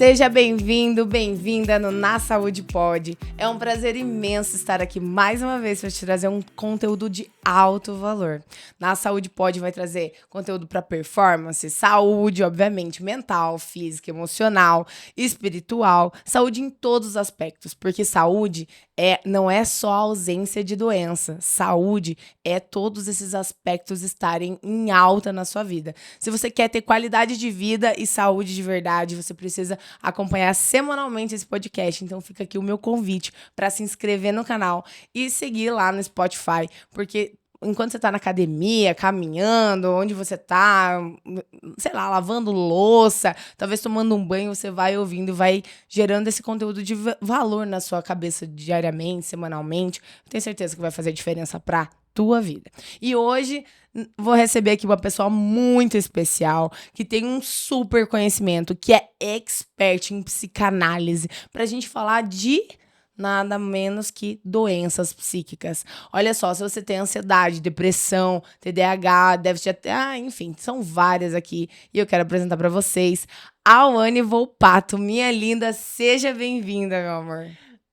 Seja bem-vindo, bem-vinda no Na Saúde Pode. É um prazer imenso estar aqui mais uma vez para te trazer um conteúdo de alto valor. Na Saúde Pode vai trazer conteúdo para performance, saúde, obviamente, mental, física, emocional, espiritual, saúde em todos os aspectos, porque saúde não é só a ausência de doença. Saúde é todos esses aspectos estarem em alta na sua vida. Se você quer ter qualidade de vida e saúde de verdade, você precisa acompanhar semanalmente esse podcast. Então fica aqui o meu convite para se inscrever no canal e seguir lá no Spotify, porque enquanto você tá na academia, caminhando, onde você tá, sei lá, lavando louça, talvez tomando um banho, você vai ouvindo e vai gerando esse conteúdo de valor na sua cabeça diariamente, semanalmente. Eu tenho certeza que vai fazer diferença pra tua vida. E hoje vou receber aqui uma pessoa muito especial, que tem um super conhecimento, que é expert em psicanálise, pra gente falar de nada menos que doenças psíquicas. Olha só, se você tem ansiedade, depressão, TDAH, déficit de... enfim, são várias aqui. E eu quero apresentar para vocês a Auane Volpato. Minha linda, seja bem-vinda, meu amor.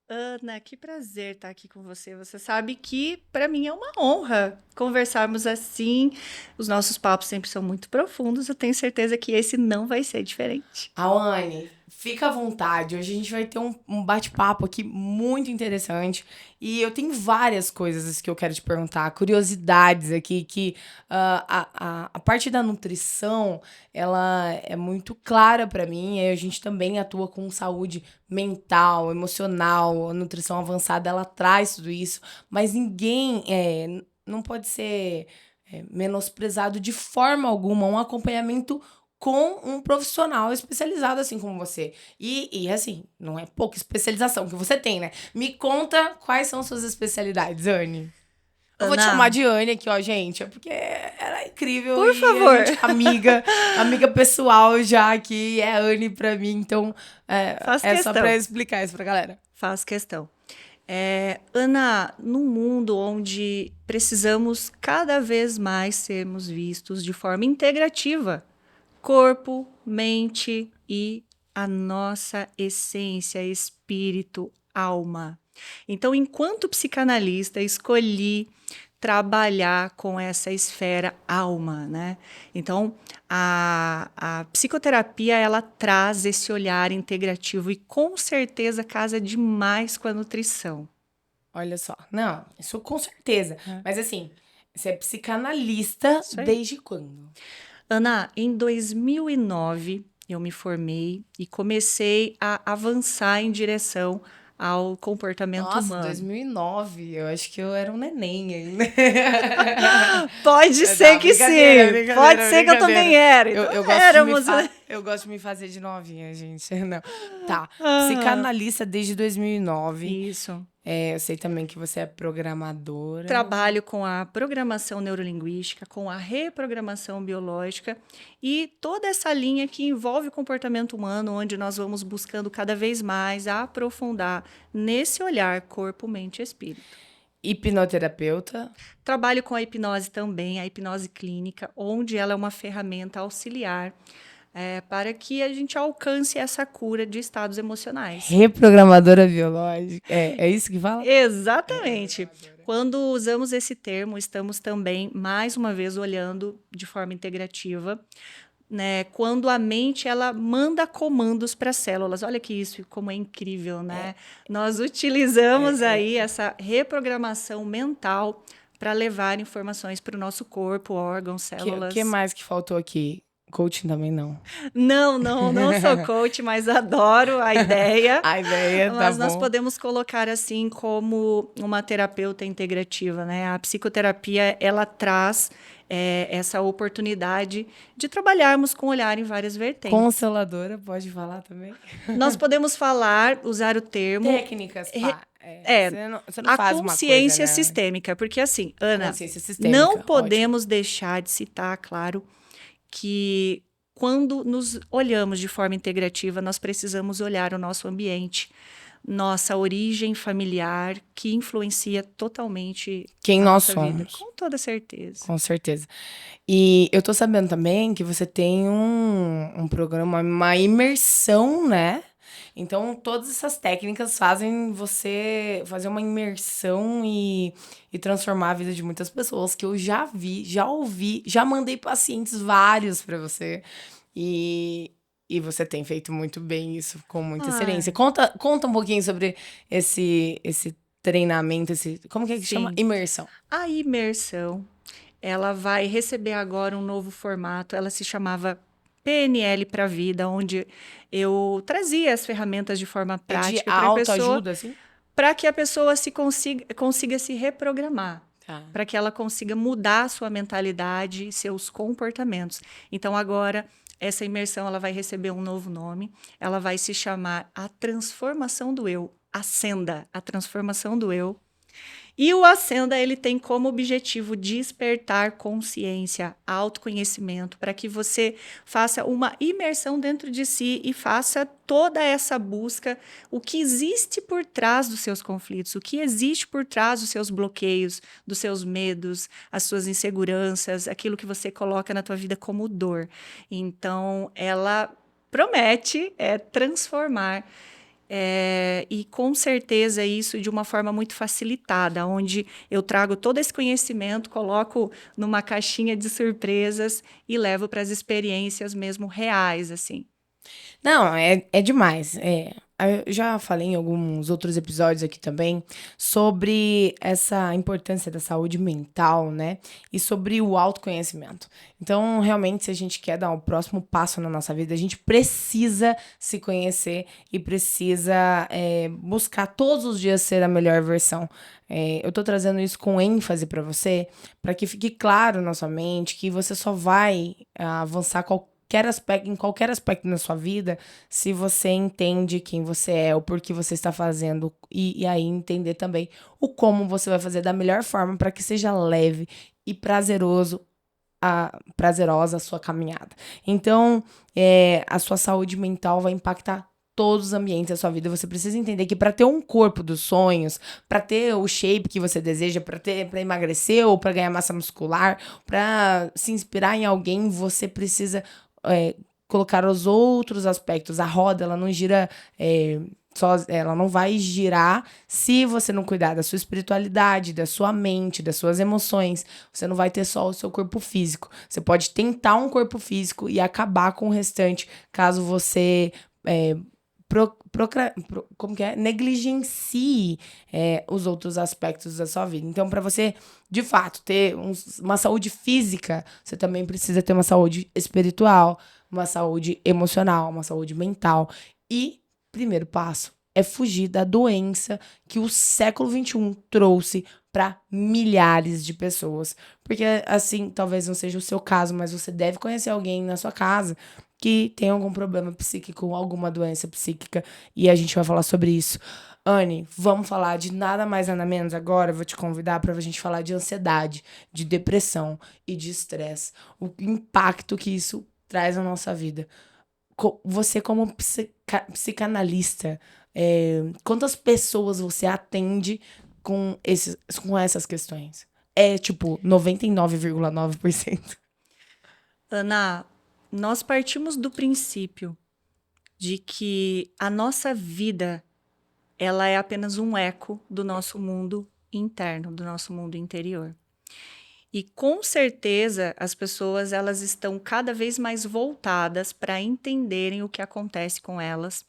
Ana, que prazer estar aqui com você. Você sabe que para mim é uma honra conversarmos assim. Os nossos papos sempre são muito profundos. Eu tenho certeza que esse não vai ser diferente. Auane, fica à vontade. Hoje a gente vai ter um bate-papo aqui muito interessante. E eu tenho várias coisas que eu quero te perguntar, curiosidades aqui, que a parte da nutrição, ela é muito clara para mim. E a gente também atua com saúde mental, emocional, a nutrição avançada, ela traz tudo isso. Mas ninguém não pode ser menosprezado de forma alguma um acompanhamento com um profissional especializado assim como você. E assim, não é pouca especialização que você tem, né? Me conta quais são suas especialidades, Anne. Eu vou te chamar Ana, de Anne aqui, ó, gente. É porque ela é incrível por e a favor. gente é amiga pessoal já aqui. É Anne pra mim, então Faz é só pra questão. explicar isso pra galera. Faz questão. Ana, num mundo onde precisamos cada vez mais sermos vistos de forma integrativa, corpo, mente e a nossa essência, espírito, alma. Então, enquanto psicanalista, escolhi trabalhar com essa esfera alma, né? Então, a psicoterapia, ela traz esse olhar integrativo e com certeza casa demais com a nutrição. Olha só. Não, isso com certeza. Né? Mas assim, você é psicanalista Isso aí. desde quando? Ana, em 2009 eu me formei e comecei a avançar em direção ao comportamento Nossa, humano. 2009. Eu acho que eu era um neném ainda. Pode ser Tá, que brincadeira, sim, pode brincadeira, ser que eu também brincadeira. era. Eu, Então eu gosto de éramos, né? eu gosto de me fazer de novinha, gente. Não. Tá. Ah, Psicanalista desde 2009. isso. Eu sei também que você é programadora. Trabalho com a programação neurolinguística, com a reprogramação biológica e toda essa linha que envolve o comportamento humano, onde nós vamos buscando cada vez mais aprofundar nesse olhar corpo, mente e espírito. Hipnoterapeuta. Trabalho com a hipnose também, a hipnose clínica, onde ela é uma ferramenta auxiliar para que a gente alcance essa cura de estados emocionais. Reprogramadora biológica. É isso que fala? Exatamente. Quando usamos esse termo, estamos também, mais uma vez, olhando de forma integrativa, né? Quando a mente ela manda comandos para as células. Olha que isso, como é incrível, né? Nós utilizamos aí essa reprogramação mental para levar informações para o nosso corpo, órgãos, Que células. mais que faltou aqui? Coaching também não. Não sou coach, mas adoro a ideia. A ideia, tá Mas nós bom. podemos colocar assim como uma terapeuta integrativa, né? A psicoterapia, ela traz essa oportunidade de trabalharmos com olhar em várias vertentes. Consteladora, pode falar também? Nós podemos falar, usar o termo Técnicas, pá. Você não a faz uma coisa, consciência né? sistêmica, porque assim, Ana, Consciência não sistêmica, ótimo. podemos deixar de citar, claro, que quando nos olhamos de forma integrativa, nós precisamos olhar o nosso ambiente. nossa origem familiar, que influencia totalmente Quem a nós nossa vida. somos. Com toda certeza. Com certeza. E eu tô sabendo também que você tem um programa, uma imersão, né? Então, todas essas técnicas fazem você fazer uma imersão e transformar a vida de muitas pessoas que eu já vi, já ouvi, já mandei pacientes vários pra você. E, e você tem feito muito bem isso, com muita excelência. Ah, Conta um pouquinho sobre esse treinamento, como que é que chama? sim. Imersão. A imersão, ela vai receber agora um novo formato. Ela se chamava PNL para a Vida, onde eu trazia as ferramentas de forma É de prática autoajuda, assim? para que a pessoa consiga se reprogramar, Tá. para que ela consiga mudar a sua mentalidade e seus comportamentos. Então, agora, essa imersão ela vai receber um novo nome. Ela vai se chamar A Transformação do Eu. Ascenda, a transformação do eu. E o Ascenda, ele tem como objetivo despertar consciência, autoconhecimento, para que você faça uma imersão dentro de si e faça toda essa busca, o que existe por trás dos seus conflitos, o que existe por trás dos seus bloqueios, dos seus medos, as suas inseguranças, aquilo que você coloca na tua vida como dor. Então, ela promete transformar e com certeza isso de uma forma muito facilitada, onde eu trago todo esse conhecimento, coloco numa caixinha de surpresas e levo para as experiências mesmo reais, assim. Não, é demais. Eu já falei em alguns outros episódios aqui também sobre essa importância da saúde mental, né? E sobre o autoconhecimento. Então, realmente, se a gente quer dar o próximo passo na nossa vida, a gente precisa se conhecer e precisa buscar todos os dias ser a melhor versão. Eu tô trazendo isso com ênfase para você, para que fique claro na sua mente que você só vai avançar em qualquer aspecto da sua vida, se você entende quem você é, o porquê você está fazendo, e aí entender também o como você vai fazer da melhor forma para que seja leve e prazerosa a sua caminhada. Então, a sua saúde mental vai impactar todos os ambientes da sua vida. Você precisa entender que para ter um corpo dos sonhos, para ter o shape que você deseja, para emagrecer ou para ganhar massa muscular, para se inspirar em alguém, você precisa colocar os outros aspectos. A roda, ela não gira ela não vai girar se você não cuidar da sua espiritualidade, da sua mente, das suas emoções. Você não vai ter só o seu corpo físico. Você pode tentar um corpo físico e acabar com o restante caso você como que é? Negligencie os outros aspectos da sua vida. Então, para você, de fato, ter uma saúde física, você também precisa ter uma saúde espiritual, uma saúde emocional, uma saúde mental. E, primeiro passo, é fugir da doença que o século XXI trouxe para milhares de pessoas. Porque, assim, talvez não seja o seu caso, mas você deve conhecer alguém na sua casa que tem algum problema psíquico, alguma doença psíquica, e a gente vai falar sobre isso. Anne, vamos falar de nada mais nada menos agora. Eu vou te convidar para a gente falar de ansiedade, de depressão e de estresse. O impacto que isso traz na nossa vida. Você, como psicanalista, quantas pessoas você atende com essas questões? É tipo 99,9%. Ana, nós partimos do princípio de que a nossa vida ela é apenas um eco do nosso mundo interno, do nosso mundo interior. E com certeza as pessoas elas estão cada vez mais voltadas para entenderem o que acontece com elas.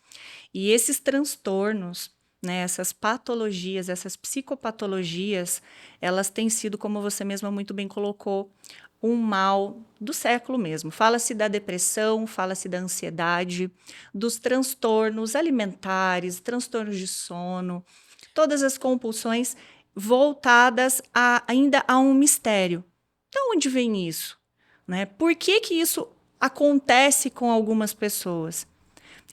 E esses transtornos, né, essas patologias, essas psicopatologias, elas têm sido, como você mesma muito bem colocou, um mal do século mesmo. Fala-se da depressão, fala-se da ansiedade, dos transtornos alimentares, transtornos de sono, todas as compulsões voltadas ainda a um mistério. De onde vem isso? Né? Por que que isso acontece com algumas pessoas?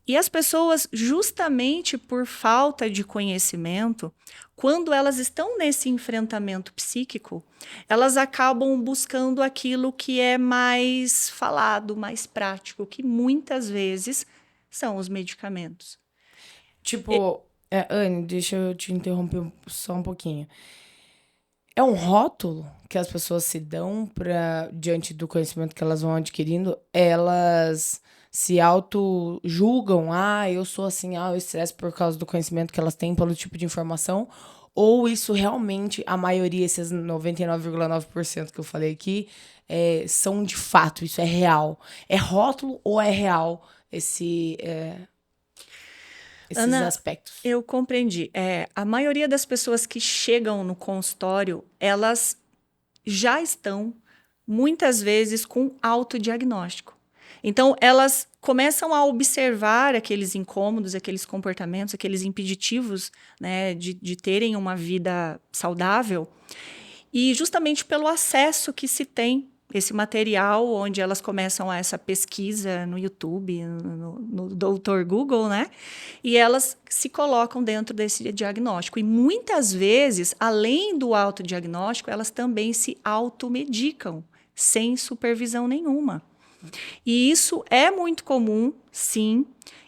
E as pessoas, justamente por falta de conhecimento, quando elas estão nesse enfrentamento psíquico, elas acabam buscando aquilo que é mais falado, mais prático, que muitas vezes são os medicamentos. Tipo, Anne, deixa eu te interromper só um pouquinho. É um rótulo que as pessoas se dão diante do conhecimento que elas vão adquirindo, elas se auto-julgam, eu sou assim, eu estresse por causa do conhecimento que elas têm pelo tipo de informação, ou isso realmente, a maioria, esses 99,9% que eu falei aqui, são de fato, isso é real. É rótulo ou é real esses Ana, aspectos? eu compreendi. A maioria das pessoas que chegam no consultório, elas já estão, muitas vezes, com autodiagnóstico. Então, elas começam a observar aqueles incômodos, aqueles comportamentos, aqueles impeditivos, né, de terem uma vida saudável, e justamente pelo acesso que se tem esse material, onde elas começam essa pesquisa no YouTube, no Doutor Google, né? E elas se colocam dentro desse diagnóstico. E muitas vezes, além do autodiagnóstico, elas também se automedicam, sem supervisão nenhuma. E isso é muito comum, sim.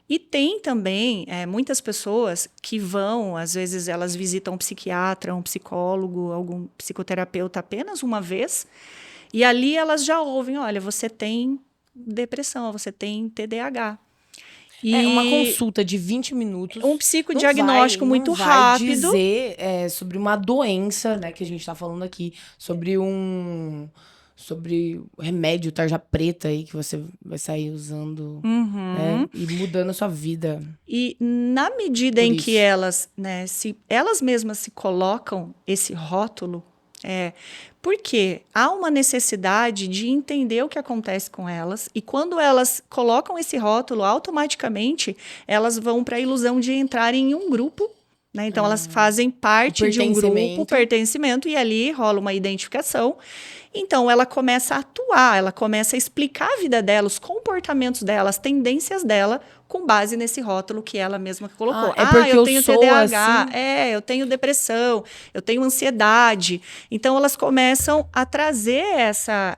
E tem também muitas pessoas que vão, às vezes elas visitam um psiquiatra, um psicólogo, algum psicoterapeuta apenas uma vez, e ali elas já ouvem, olha, você tem depressão, você tem TDAH. Uma E consulta de 20 minutos um psicodiagnóstico muito não vai rápido. dizer sobre uma doença, né, que a gente está falando aqui, sobre remédio tarja preta aí que você vai sair usando, né, e mudando a sua vida. E na medida em que elas, né, se elas mesmas se colocam esse rótulo, porque há uma necessidade de entender o que acontece com elas, e quando elas colocam esse rótulo, automaticamente elas vão para a ilusão de entrarem em um grupo, né? Então elas fazem parte de um grupo, pertencimento, e ali rola uma identificação. Então ela começa a atuar, ela começa a explicar a vida dela, os comportamentos dela, as tendências dela, com base nesse rótulo que ela mesma colocou. Porque eu tenho TDAH, assim... eu tenho depressão, eu tenho ansiedade. Então elas começam a trazer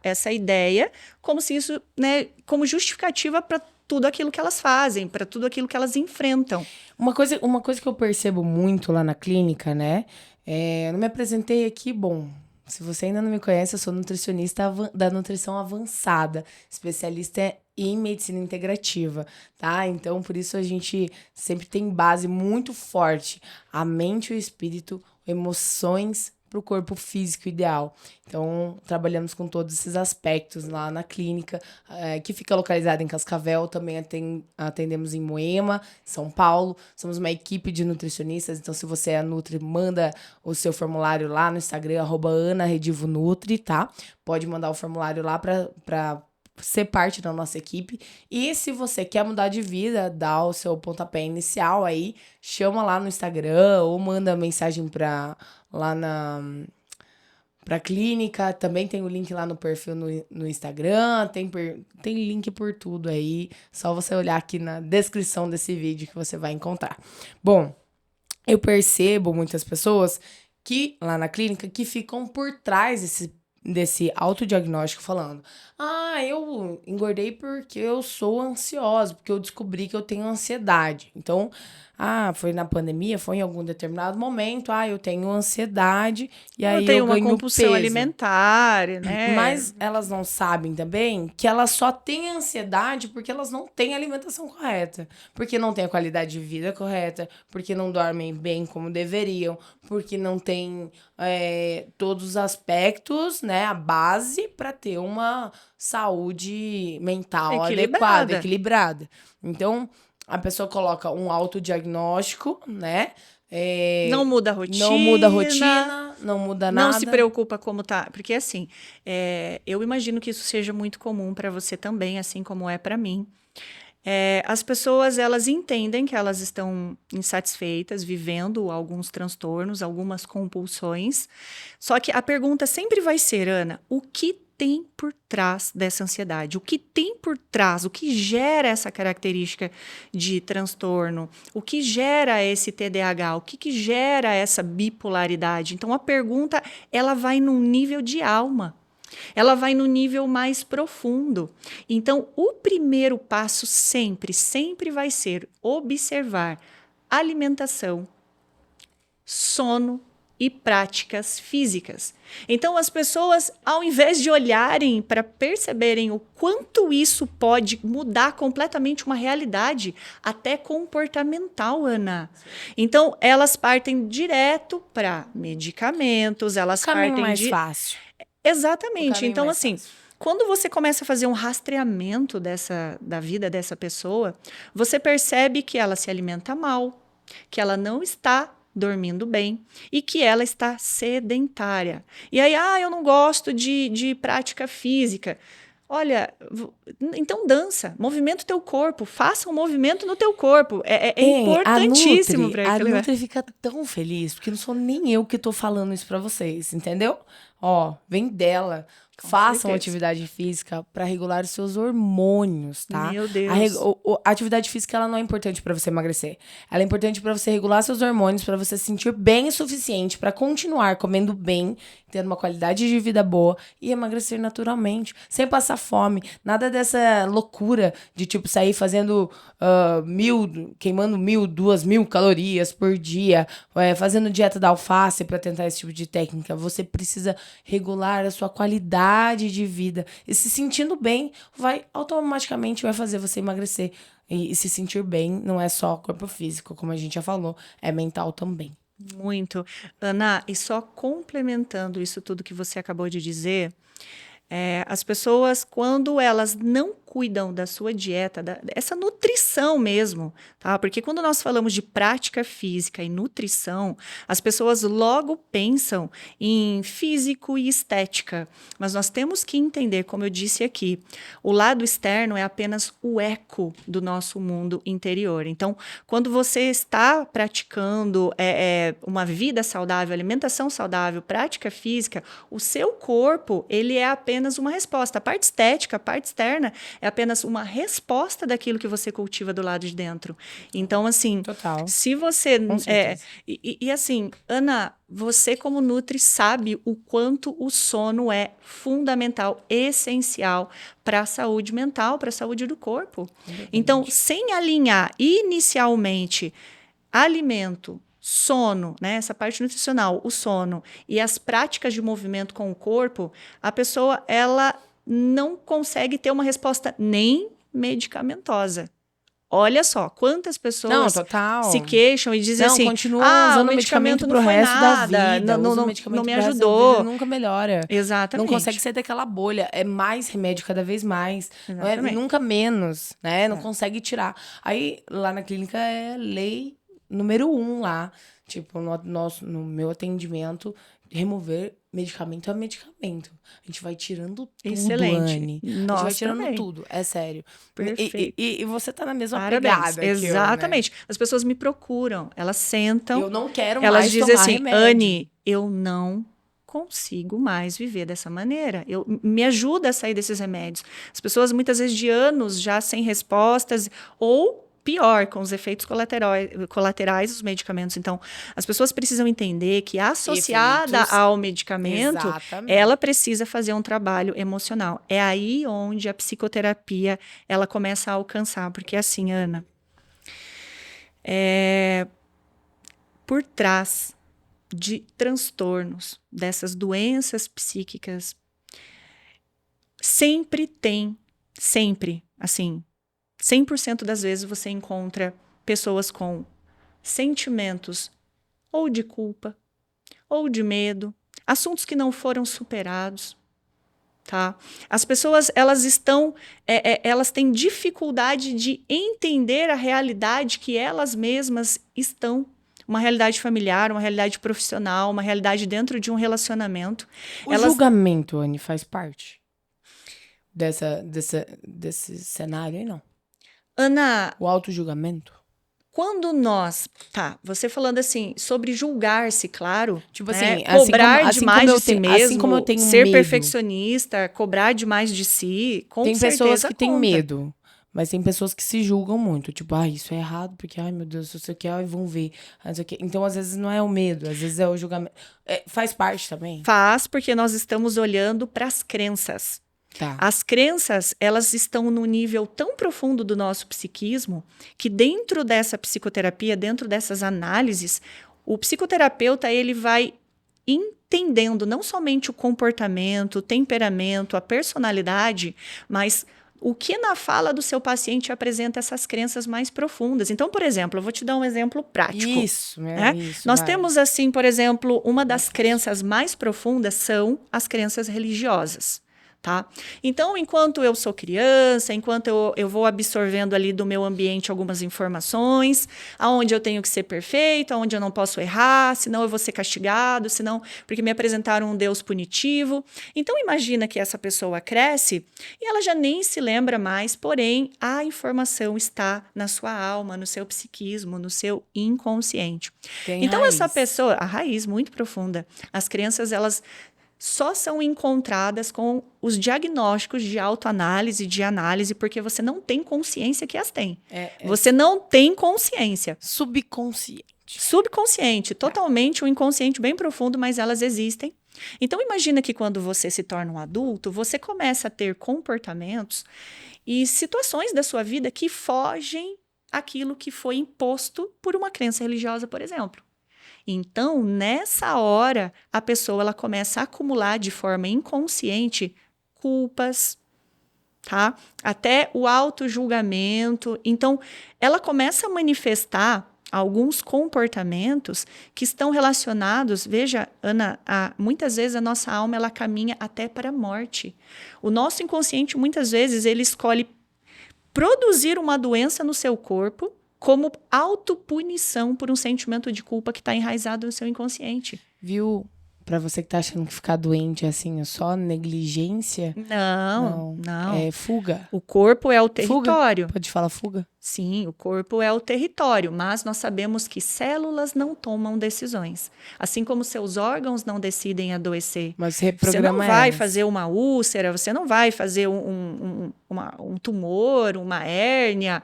essa ideia como se isso, né, como justificativa para tudo aquilo que elas fazem, para tudo aquilo que elas enfrentam. Uma coisa que eu percebo muito lá na clínica, né? Eu não me apresentei aqui, bom... Se você ainda não me conhece, eu sou nutricionista da nutrição avançada, especialista em medicina integrativa, tá? Então, por isso a gente sempre tem base muito forte, a mente e o espírito, emoções para o corpo físico ideal. Então, trabalhamos com todos esses aspectos lá na clínica, que fica localizada em Cascavel, também atendemos em Moema, São Paulo. Somos uma equipe de nutricionistas, então se você é nutri, manda o seu formulário lá no Instagram, @AnaRedivoNutri, tá? Pode mandar o formulário lá para ser parte da nossa equipe. E se você quer mudar de vida, dá o seu pontapé inicial aí, chama lá no Instagram ou manda mensagem lá pra clínica. Também tem o link lá no perfil no Instagram, tem link por tudo aí, só você olhar aqui na descrição desse vídeo que você vai encontrar. Bom, eu percebo muitas pessoas que lá na clínica que ficam por trás desse autodiagnóstico falando, eu engordei porque eu sou ansiosa, porque eu descobri que eu tenho ansiedade. Então, foi na pandemia, foi em algum determinado momento, eu tenho ansiedade e aí eu ganho uma compulsão peso alimentar, né? Mas elas não sabem também que elas só têm ansiedade porque elas não têm alimentação correta, porque não têm a qualidade de vida correta, porque não dormem bem como deveriam, porque não têm todos os aspectos, né, a base para ter uma saúde mental adequada, equilibrada. Então, a pessoa coloca um autodiagnóstico, né? Não muda a rotina. Não muda a rotina, não muda nada. Não se preocupa como tá. Porque, assim, eu imagino que isso seja muito comum para você também, assim como é para mim. As pessoas, elas entendem que elas estão insatisfeitas, vivendo alguns transtornos, algumas compulsões. Só que a pergunta sempre vai ser, Ana, o que tem por trás dessa ansiedade? O que tem por trás? O que gera essa característica de transtorno? O que gera esse TDAH? O que gera essa bipolaridade? Então, a pergunta, ela vai num nível de alma. Ela vai no nível mais profundo. Então, o primeiro passo sempre vai ser observar alimentação, sono e práticas físicas. Então, as pessoas, ao invés de olharem para perceberem o quanto isso pode mudar completamente uma realidade, até comportamental, Ana. Então, elas partem direto para medicamentos, elas O caminho partem mais de... fácil. O Exatamente. caminho Então, mais assim, fácil. quando você começa a fazer um rastreamento da vida dessa pessoa, você percebe que ela se alimenta mal, que ela não está dormindo bem e que ela está sedentária. E aí, eu não gosto de prática física. Olha, então dança, movimenta o teu corpo, faça um movimento no teu corpo. É importantíssimo para A aquele... Nutri fica tão feliz, porque não sou nem eu que tô falando isso pra vocês, entendeu? Ó, vem dela. Façam certeza. atividade física para regular os seus hormônios, tá? Meu Deus. A atividade física ela não é importante para você emagrecer. Ela é importante para você regular seus hormônios, para você se sentir bem o suficiente para continuar comendo bem, tendo uma qualidade de vida boa e emagrecer naturalmente, sem passar fome. Nada dessa loucura de tipo sair fazendo queimando 1.000, 2.000 calorias por dia, fazendo dieta da alface para tentar esse tipo de técnica. Você precisa regular a sua qualidade de vida e se sentindo bem automaticamente vai fazer você emagrecer e se sentir bem não é só corpo físico, como a gente já falou, é mental também. Muito. Ana, e só complementando isso tudo que você acabou de dizer, as pessoas, quando elas não cuidam da sua dieta, essa nutrição mesmo, tá? Porque quando nós falamos de prática física e nutrição, as pessoas logo pensam em físico e estética. Mas nós temos que entender, como eu disse aqui, o lado externo é apenas o eco do nosso mundo interior. Então, quando você está praticando uma vida saudável, alimentação saudável, prática física, o seu corpo, ele é apenas uma resposta. A parte estética, a parte externa, é apenas uma resposta daquilo que você cultiva do lado de dentro. Então, assim, total. se você... Com certeza. E assim, Ana, você como Nutri sabe o quanto o sono é fundamental, essencial para a saúde mental, para a saúde do corpo. Então, sem alinhar inicialmente alimento, sono, né, essa parte nutricional, o sono e as práticas de movimento com o corpo, a pessoa ela não consegue ter uma resposta nem medicamentosa. Olha só, quantas pessoas se queixam e dizem assim, continua usando o medicamento pro não foi resto nada, da vida, não me pro resto ajudou. da vida, nunca melhora. Exatamente. Não consegue sair daquela bolha. É mais remédio cada vez mais. Não é, nunca menos, né? Não consegue tirar. Aí, lá na clínica, é lei número 1 lá. Tipo, no meu atendimento, remover medicamento é medicamento. A gente vai tirando tudo, excelente. Anne. A gente vai tirando tudo, é sério. Perfeito. E você tá na mesma Parabéns. pegada Exatamente. que eu, né? As pessoas me procuram, elas sentam. Eu não quero elas mais dizem tomar assim, remédio. Anne, eu não consigo mais viver dessa maneira. Me ajuda a sair desses remédios. As pessoas, muitas vezes, de anos já sem respostas, ou pior, com os efeitos colaterais dos medicamentos. Então, as pessoas precisam entender que, associada ao medicamento, ela precisa fazer um trabalho emocional. É aí onde a psicoterapia ela começa a alcançar. Porque, assim, Ana, por trás de transtornos, dessas doenças psíquicas, sempre, assim, 100% das vezes você encontra pessoas com sentimentos ou de culpa, ou de medo, assuntos que não foram superados, tá? As pessoas, elas têm dificuldade de entender a realidade que elas mesmas estão. Uma realidade familiar, uma realidade profissional, uma realidade dentro de um relacionamento. O julgamento, Anne, faz parte desse cenário aí, não? Ana... O auto-julgamento? Quando nós... Tá, você falando assim, sobre julgar-se, claro. Tipo né? assim, cobrar demais de si mesmo, assim como eu tenho ser medo, perfeccionista, cobrar demais de si, com certeza tem pessoas que têm conta. medo, mas tem pessoas que se julgam muito. Tipo, isso é errado, porque, ai meu Deus, isso aqui, vão ver. Então, às vezes, não é o medo, às vezes é o julgamento. Faz parte também? Faz, porque nós estamos olhando para as crenças. Tá. As crenças, elas estão num nível tão profundo do nosso psiquismo que dentro dessa psicoterapia, dentro dessas análises, O psicoterapeuta, ele vai entendendo não somente o comportamento, o temperamento, a personalidade, mas o que na fala do seu paciente apresenta essas crenças mais profundas. Então, por exemplo, eu vou te dar um exemplo prático. Isso, né? isso. Nós vai. temos, assim, por exemplo, uma das crenças mais profundas são as crenças religiosas. Tá? Então, enquanto eu sou criança, enquanto eu vou absorvendo ali do meu ambiente algumas informações, aonde eu tenho que ser perfeito, aonde eu não posso errar, senão eu vou ser castigado, senão porque me apresentaram um Deus punitivo. Então, imagina que essa pessoa cresce e ela já nem se lembra mais, porém, a informação está na sua alma, no seu psiquismo, no seu inconsciente. Tem Então, raiz. essa pessoa, a raiz muito profunda, as crenças, elas só são encontradas com os diagnósticos de autoanálise, de análise, porque você não tem consciência que as tem. Você não tem consciência. Subconsciente. Subconsciente, totalmente um inconsciente bem profundo, mas elas existem. Então, imagina que quando você se torna um adulto, você começa a ter comportamentos e situações da sua vida que fogem àquilo que foi imposto por uma crença religiosa, por exemplo. Então, nessa hora, a pessoa ela começa a acumular de forma inconsciente culpas, tá? Até o autojulgamento. Então, ela começa a manifestar alguns comportamentos que estão relacionados, veja, Ana, muitas vezes a nossa alma ela caminha até para a morte. O nosso inconsciente, muitas vezes, ele escolhe produzir uma doença no seu corpo como autopunição por um sentimento de culpa que está enraizado no seu inconsciente. Viu? Pra você que tá achando que ficar doente é assim, é só negligência? Não. É fuga. O corpo é o território. Fuga? Pode falar fuga? Sim, o corpo é o território, mas nós sabemos que células não tomam decisões. Assim como seus órgãos não decidem adoecer. Mas Você não vai fazer uma úlcera, você não vai fazer um tumor, uma hérnia,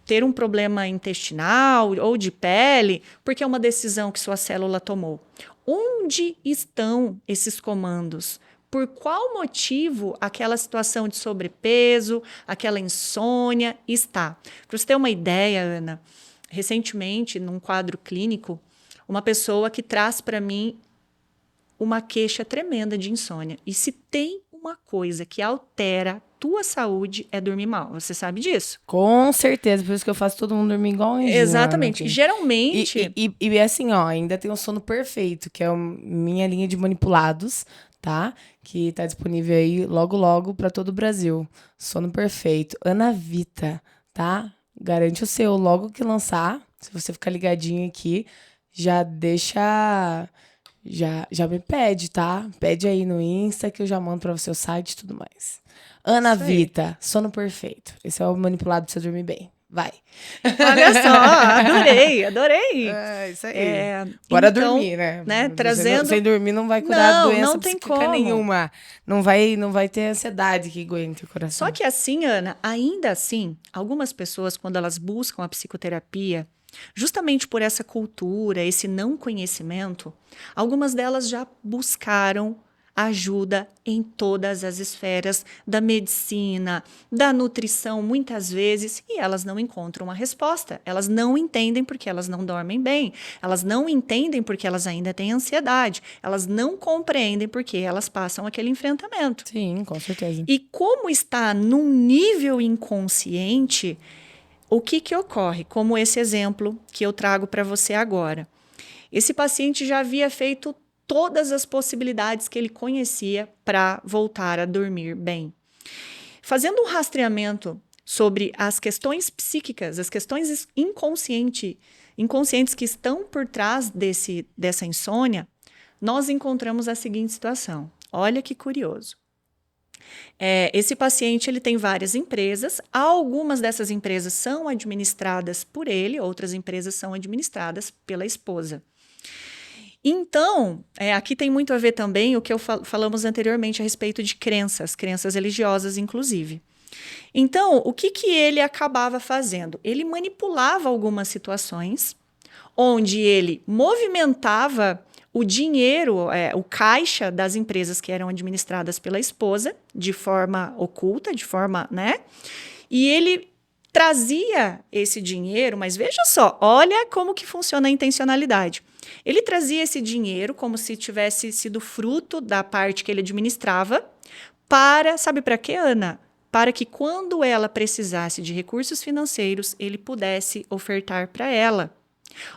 ter um problema intestinal ou de pele, porque é uma decisão que sua célula tomou. Onde estão esses comandos? Por qual motivo aquela situação de sobrepeso, aquela insônia está? Para você ter uma ideia, Ana, recentemente, num quadro clínico, uma pessoa que traz para mim uma queixa tremenda de insônia. E se tem uma coisa que altera tua saúde é dormir mal. Você sabe disso? Com certeza, por isso que eu faço todo mundo dormir igual um anjinho. Exatamente. Geralmente... E assim, ó, ainda tem o sono perfeito, que é minha linha de manipulados, tá? Que tá disponível aí logo, logo pra todo o Brasil. Sono perfeito. Anavita, tá? Garante o seu logo que lançar. Se você ficar ligadinho aqui, já deixa... Já me pede, tá? Pede aí no Insta que eu já mando pra você o site e tudo mais. Anavita, sono perfeito. Esse é o manipulado pra você dormir bem. Vai. Olha só, adorei. É, isso aí. Bora então, dormir, né? Trazendo... Sem dormir não vai curar doença não tem psíquica como. nenhuma. Não vai ter ansiedade que aguente o coração. Só que assim, Ana, ainda assim, algumas pessoas, quando elas buscam a psicoterapia, justamente por essa cultura, esse não conhecimento, algumas delas já buscaram ajuda em todas as esferas da medicina, da nutrição, muitas vezes, e elas não encontram uma resposta. Elas não entendem porque elas não dormem bem, elas não entendem porque elas ainda têm ansiedade, elas não compreendem porque elas passam aquele enfrentamento. Sim, com certeza. E como está num nível inconsciente, o que ocorre? Como esse exemplo que eu trago para você agora. Esse paciente já havia feito todas as possibilidades que ele conhecia para voltar a dormir bem. Fazendo um rastreamento sobre as questões psíquicas, as questões inconscientes que estão por trás dessa insônia, nós encontramos a seguinte situação. Olha que curioso. Esse paciente ele tem várias empresas, algumas dessas empresas são administradas por ele, outras empresas são administradas pela esposa. Então, aqui tem muito a ver também o que falamos anteriormente a respeito de crenças religiosas, inclusive. Então, o que ele acabava fazendo? Ele manipulava algumas situações, onde ele movimentava o dinheiro, o caixa das empresas que eram administradas pela esposa, de forma oculta, de forma, né? E ele trazia esse dinheiro, mas veja só, olha como que funciona a intencionalidade. Ele trazia esse dinheiro como se tivesse sido fruto da parte que ele administrava sabe para quê, Ana? Para que quando ela precisasse de recursos financeiros, ele pudesse ofertar para ela.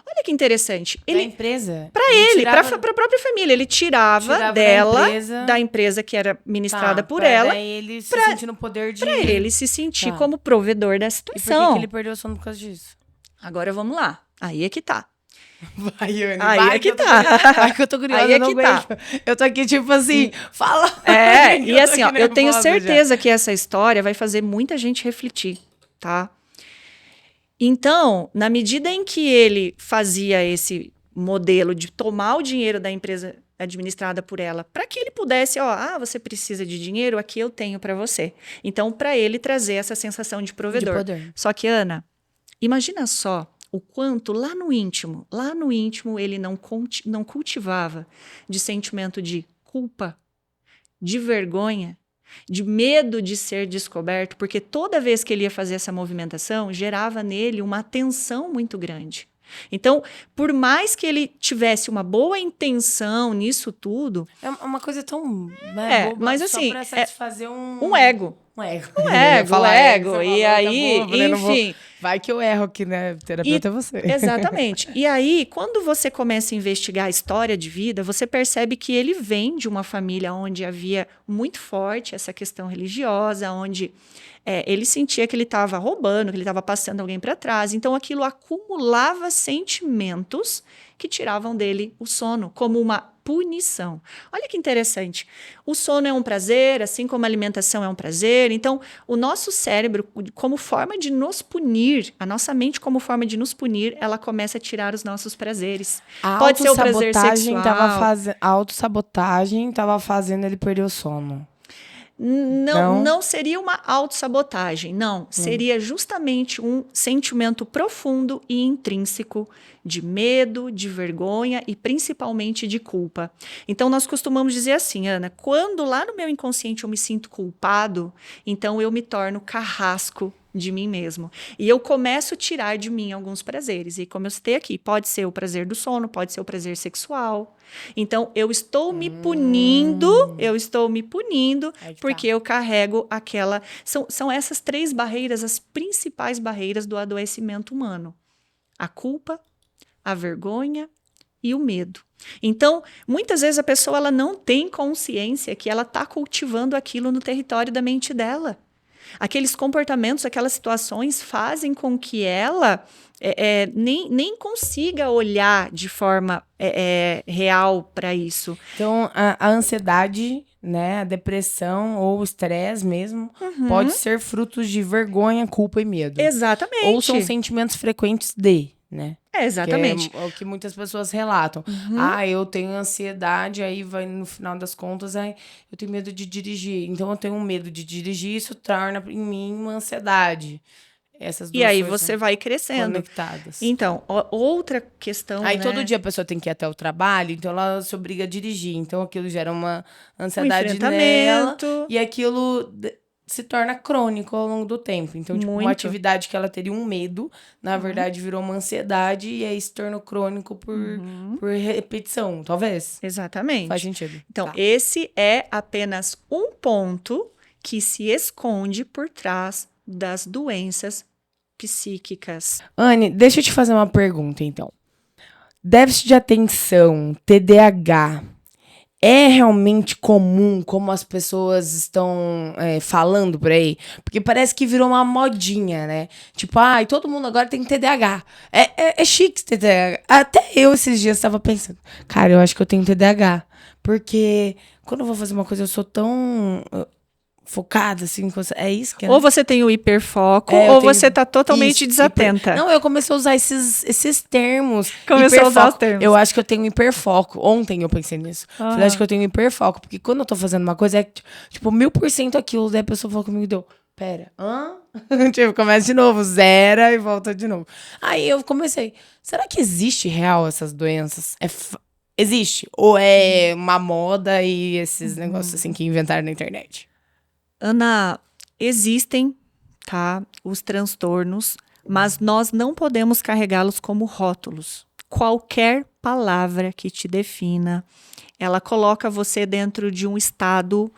Olha que interessante. Da empresa? Para ele, para a própria família. Ele tirava dela, da empresa que era ministrada por ela. Para ele se sentir no poder de... Para ele se sentir como provedor da situação. E por que ele perdeu o sono por causa disso? Agora vamos lá. Aí é que tá. Vai, Anne. Aí é que tá. Vai que eu tô curiosa, aí é que tá. Eu tô aqui tipo assim, fala. E assim, ó, eu tenho certeza que essa história vai fazer muita gente refletir, tá? Então, na medida em que ele fazia esse modelo de tomar o dinheiro da empresa administrada por ela, para que ele pudesse, você precisa de dinheiro, aqui eu tenho para você. Então, para ele trazer essa sensação de provedor. De poder. Só que, Ana, imagina só o quanto lá no íntimo ele não cultivava de sentimento de culpa, de vergonha, de medo de ser descoberto, porque toda vez que ele ia fazer essa movimentação, gerava nele uma tensão muito grande. Então, por mais que ele tivesse uma boa intenção nisso tudo... É uma coisa tão... boba, mas assim... Só pra satisfazer um ego. Um ego. E aí, enfim... Vai que eu erro aqui, né? Terapeuta é você. Exatamente. E aí, quando você começa a investigar a história de vida, você percebe que ele vem de uma família onde havia muito forte essa questão religiosa, onde ele sentia que ele estava roubando, que ele estava passando alguém para trás. Então, aquilo acumulava sentimentos que tiravam dele o sono, como uma punição. Olha que interessante. O sono é um prazer, assim como a alimentação é um prazer. Então, o nosso cérebro, como forma de nos punir, a nossa mente como forma de nos punir, ela começa a tirar os nossos prazeres. Pode ser o prazer sexual. A autossabotagem estava fazendo ele perder o sono. Não seria uma autossabotagem, não. Seria justamente um sentimento profundo e intrínseco de medo, de vergonha e principalmente de culpa. Então, nós costumamos dizer assim, Ana, quando lá no meu inconsciente eu me sinto culpado, então eu me torno carrasco de mim mesmo. E eu começo a tirar de mim alguns prazeres. E como eu citei aqui, pode ser o prazer do sono, pode ser o prazer sexual. Então, eu estou me punindo, porque eu carrego aquela... São essas 3 barreiras, as principais barreiras do adoecimento humano. A culpa, a vergonha e o medo. Então, muitas vezes a pessoa ela não tem consciência que ela está cultivando aquilo no território da mente dela. Aqueles comportamentos, aquelas situações fazem com que ela nem consiga olhar de forma real para isso. Então, a ansiedade, né, a depressão ou o estresse mesmo, pode ser frutos de vergonha, culpa e medo. Exatamente. Ou são sentimentos frequentes né? Exatamente. Que é o que muitas pessoas relatam. Eu tenho ansiedade, aí vai no final das contas, eu tenho medo de dirigir. Então, eu tenho medo de dirigir, isso torna em mim uma ansiedade. Essas duas e aí coisas você vai crescendo. Conectadas. Então, outra questão, aí todo dia a pessoa tem que ir até o trabalho, então ela se obriga a dirigir. Então, aquilo gera uma ansiedade nela. E aquilo... se torna crônico ao longo do tempo. Então, tipo, uma atividade que ela teria um medo, na verdade, virou uma ansiedade e aí se tornou crônico por repetição, talvez. Exatamente. Faz sentido. Então, esse é apenas um ponto que se esconde por trás das doenças psíquicas. Anne, deixa eu te fazer uma pergunta, então. Déficit de atenção, TDAH... é realmente comum como as pessoas estão falando por aí? Porque parece que virou uma modinha, né? Tipo, todo mundo agora tem TDAH. É chique TDAH. Até eu esses dias estava pensando, cara, eu acho que eu tenho TDAH. Porque quando eu vou fazer uma coisa, eu sou tão... focada, assim, é isso que... Ou você tem o hiperfoco, ou você tá totalmente desatenta. Não, eu comecei a usar esses termos. Começou a usar os termos. Eu acho que eu tenho hiperfoco. Ontem eu pensei nisso. Falei, acho que eu tenho hiperfoco, porque quando eu tô fazendo uma coisa, tipo, 1000% aquilo, daí a pessoa falou comigo, pera, tipo, começa de novo, zera e volta de novo. Aí eu comecei, será que existe real essas doenças? Existe? Ou é uma moda e esses negócios assim que inventaram na internet? Ana, existem tá? Os transtornos, mas nós não podemos carregá-los como rótulos. Qualquer palavra que te defina, ela coloca você dentro de um estado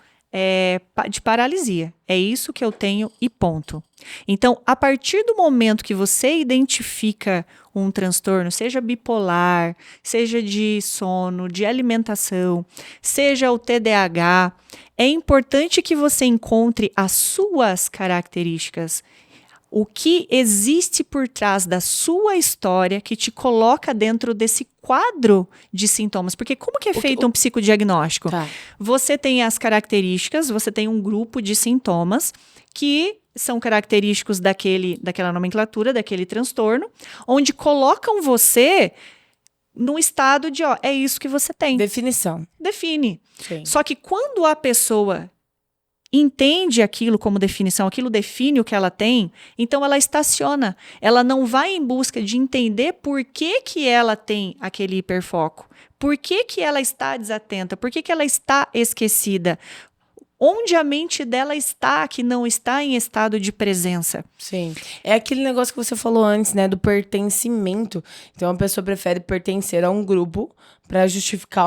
de paralisia. É isso que eu tenho e ponto. Então, a partir do momento que você identifica um transtorno, seja bipolar, seja de sono, de alimentação, seja o TDAH, é importante que você encontre as suas características. O que existe por trás da sua história que te coloca dentro desse quadro de sintomas? Porque como que é feito um psicodiagnóstico? Tá. Você tem as características, você tem um grupo de sintomas que são característicos daquela nomenclatura, daquele transtorno, onde colocam você num estado de, é isso que você tem. Definição. Define. Sim. Só que quando a pessoa entende aquilo como definição, aquilo define o que ela tem, então ela estaciona. Ela não vai em busca de entender por que ela tem aquele hiperfoco, por que ela está desatenta, por que ela está esquecida, onde a mente dela está, que não está em estado de presença. Sim. É aquele negócio que você falou antes, né, do pertencimento. Então a pessoa prefere pertencer a um grupo para justificar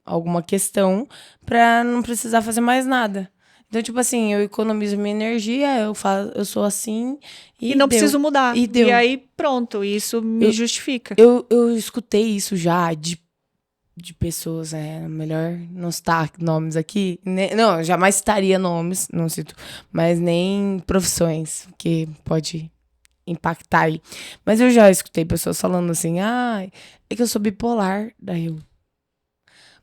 alguma questão para não precisar fazer mais nada. Então, tipo assim, eu economizo minha energia, eu sou assim e não preciso mudar. E aí, pronto, isso me justifica. Eu escutei isso já de pessoas, melhor não citar nomes aqui. Não, jamais citaria nomes, não cito, mas nem profissões, que pode impactar aí. Mas eu já escutei pessoas falando assim, é que eu sou bipolar, daí eu...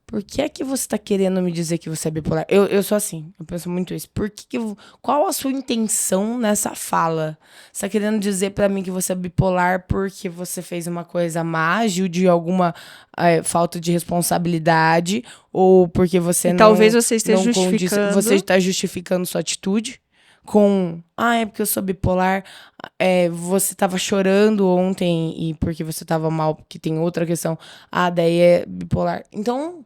Por que é que você tá querendo me dizer que você é bipolar? Eu sou assim, eu penso muito isso. Qual a sua intenção nessa fala? Você tá querendo dizer pra mim que você é bipolar porque você fez uma coisa má, agiu de alguma falta de responsabilidade, ou porque você não... Talvez você esteja justificando... Você está justificando sua atitude com... é porque eu sou bipolar, você tava chorando ontem e porque você tava mal, porque tem outra questão. Daí é bipolar. Então...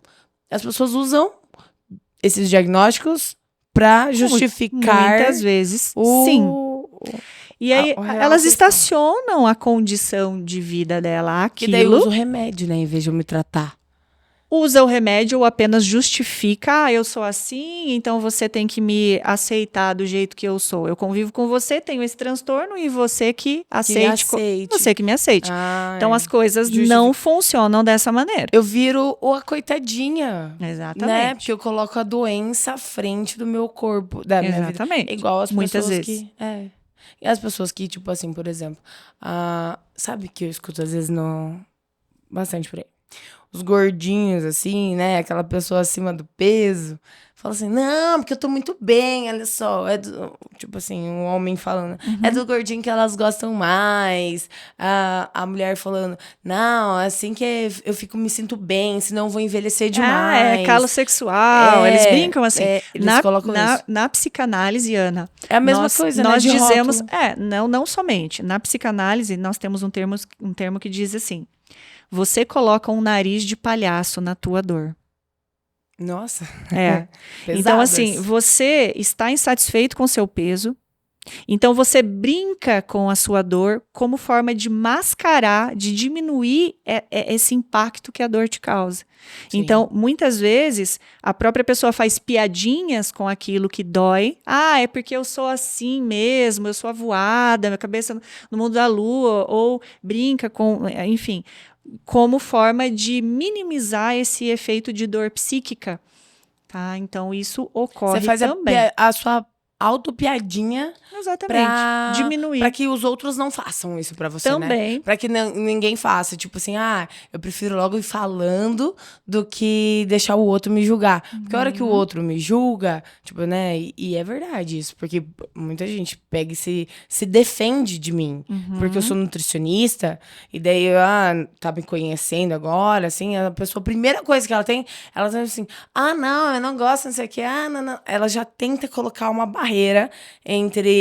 As pessoas usam esses diagnósticos pra justificar... Muitas vezes, sim. E aí, elas estacionam a condição de vida dela, aquilo... E daí usa o remédio, né? Em vez de eu me tratar. Usa o remédio ou apenas justifica, eu sou assim, então você tem que me aceitar do jeito que eu sou. Eu convivo com você, tenho esse transtorno e você que aceite. Você que me aceite. Então as coisas não funcionam dessa maneira. Eu viro a coitadinha. Exatamente. Né? Porque eu coloco a doença à frente do meu corpo, da minha vida. Exatamente. Igual as muitas pessoas vezes. E as pessoas que, tipo assim, por exemplo, sabe que eu escuto às vezes bastante por aí. Os gordinhos, assim, né? Aquela pessoa acima do peso. Fala assim, não, porque eu tô muito bem, olha só. Tipo assim, um homem falando. É do gordinho que elas gostam mais. A mulher falando, não, assim que eu me sinto bem, senão eu vou envelhecer demais. É calo sexual. Eles brincam assim. Eles colocam isso. Na psicanálise, Ana. É a mesma coisa, nós né? dizemos. Não somente. Na psicanálise, nós temos um termo que diz assim. Você coloca um nariz de palhaço na tua dor. Nossa. Então, assim, você está insatisfeito com seu peso. Então, você brinca com a sua dor como forma de mascarar, de diminuir esse impacto que a dor te causa. Sim. Então, muitas vezes, a própria pessoa faz piadinhas com aquilo que dói. É porque eu sou assim mesmo, eu sou avoada, minha cabeça no mundo da lua, ou brinca com, enfim... como forma de minimizar esse efeito de dor psíquica, tá? Então, isso ocorre também. Você faz a sua autopiadinha. Exatamente. Pra diminuir. Pra que os outros não façam isso pra você, também. Né? Pra que ninguém faça. Tipo assim, eu prefiro logo ir falando do que deixar o outro me julgar. Porque a hora que o outro me julga, tipo, né? E é verdade isso. Porque muita gente pega e se defende de mim. Porque eu sou nutricionista. E daí, tá me conhecendo agora, assim. A primeira coisa que ela tem assim, não, eu não gosto, não sei o que. Não. Ela já tenta colocar uma barreira entre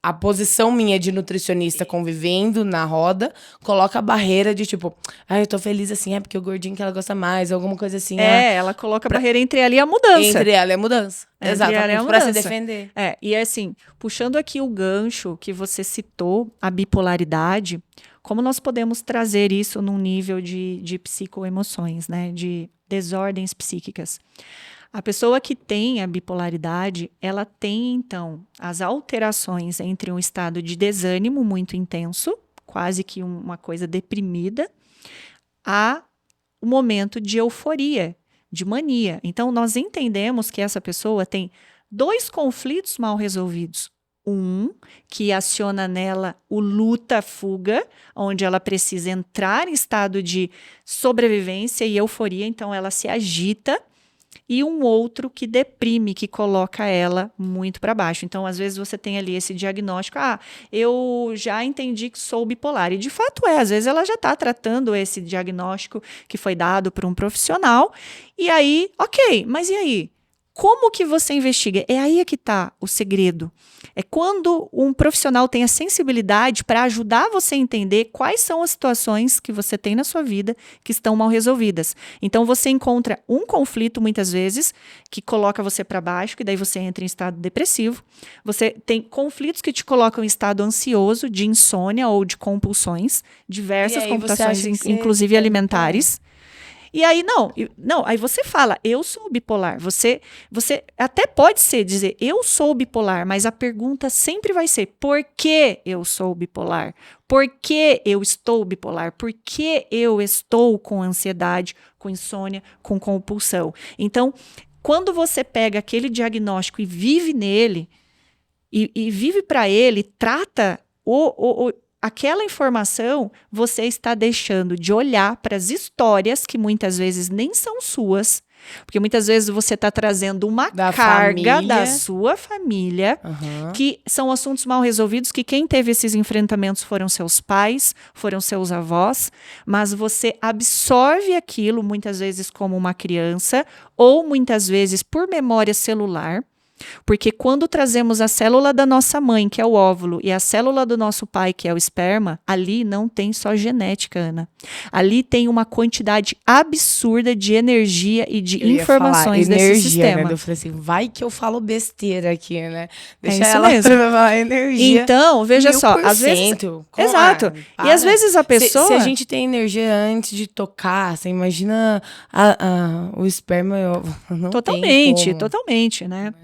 a posição minha de nutricionista convivendo na roda, coloca a barreira de tipo, eu tô feliz assim, é porque o gordinho que ela gosta mais, alguma coisa assim. Ela coloca a barreira entre ela e a mudança. Entre ela e a mudança. Exatamente, pra se defender. E assim, puxando aqui o gancho que você citou, a bipolaridade, como nós podemos trazer isso num nível de psicoemoções, né? De desordens psíquicas. A pessoa que tem a bipolaridade, ela tem, então, as alterações entre um estado de desânimo muito intenso, quase que uma coisa deprimida, a um momento de euforia, de mania. Então, nós entendemos que essa pessoa tem 2 conflitos mal resolvidos. Um, que aciona nela o luta-fuga, onde ela precisa entrar em estado de sobrevivência e euforia, então ela se agita. E um outro que deprime, que coloca ela muito para baixo. Então, às vezes, você tem ali esse diagnóstico, eu já entendi que sou bipolar. E, de fato, às vezes ela já está tratando esse diagnóstico que foi dado por um profissional. E aí, ok, mas e aí? Como que você investiga? É aí que está o segredo. É quando um profissional tem a sensibilidade para ajudar você a entender quais são as situações que você tem na sua vida que estão mal resolvidas. Então, você encontra um conflito, muitas vezes, que coloca você para baixo, que daí você entra em estado depressivo. Você tem conflitos que te colocam em estado ansioso, de insônia ou de compulsões, diversas compulsões, inclusive alimentares. E aí, aí você fala, eu sou bipolar. Você até pode dizer, eu sou bipolar, mas a pergunta sempre vai ser, por que eu sou bipolar? Por que eu estou bipolar? Por que eu estou com ansiedade, com insônia, com compulsão? Então, quando você pega aquele diagnóstico e vive nele, e vive para ele, trata aquela informação, você está deixando de olhar para as histórias que muitas vezes nem são suas, porque muitas vezes você está trazendo uma carga da sua família, que são assuntos mal resolvidos, que quem teve esses enfrentamentos foram seus pais, foram seus avós, mas você absorve aquilo muitas vezes como uma criança, ou muitas vezes por memória celular. Porque quando trazemos a célula da nossa mãe, que é o óvulo, e a célula do nosso pai, que é o esperma, ali não tem só genética, Ana. Ali tem uma quantidade absurda de energia e de informações desse sistema. Né? Eu falei assim, vai que eu falo besteira aqui, né? Deixa ela falar energia. Então, veja só, às vezes... Exato. E às vezes a pessoa... Se a gente tem energia antes de tocar, você imagina o esperma... Não Totalmente, né?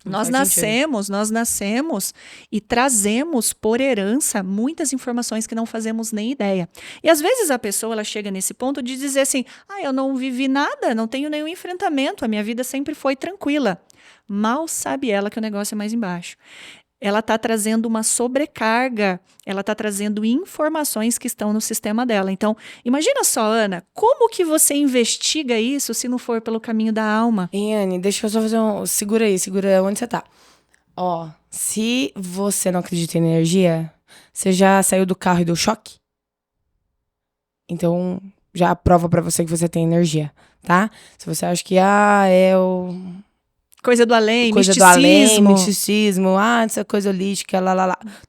Nós nascemos e trazemos por herança muitas informações que não fazemos nem ideia. E às vezes a pessoa ela chega nesse ponto de dizer assim, eu não vivi nada, não tenho nenhum enfrentamento, a minha vida sempre foi tranquila. Mal sabe ela que o negócio é mais embaixo. Ela está trazendo uma sobrecarga, ela está trazendo informações que estão no sistema dela. Então, imagina só, Ana, como que você investiga isso se não for pelo caminho da alma? Anne, deixa eu só fazer segura onde você tá. Se você não acredita em energia, você já saiu do carro e deu choque? Então, já prova pra você que você tem energia, tá? Se você acha que, coisa do além, misticismo, essa coisa holística,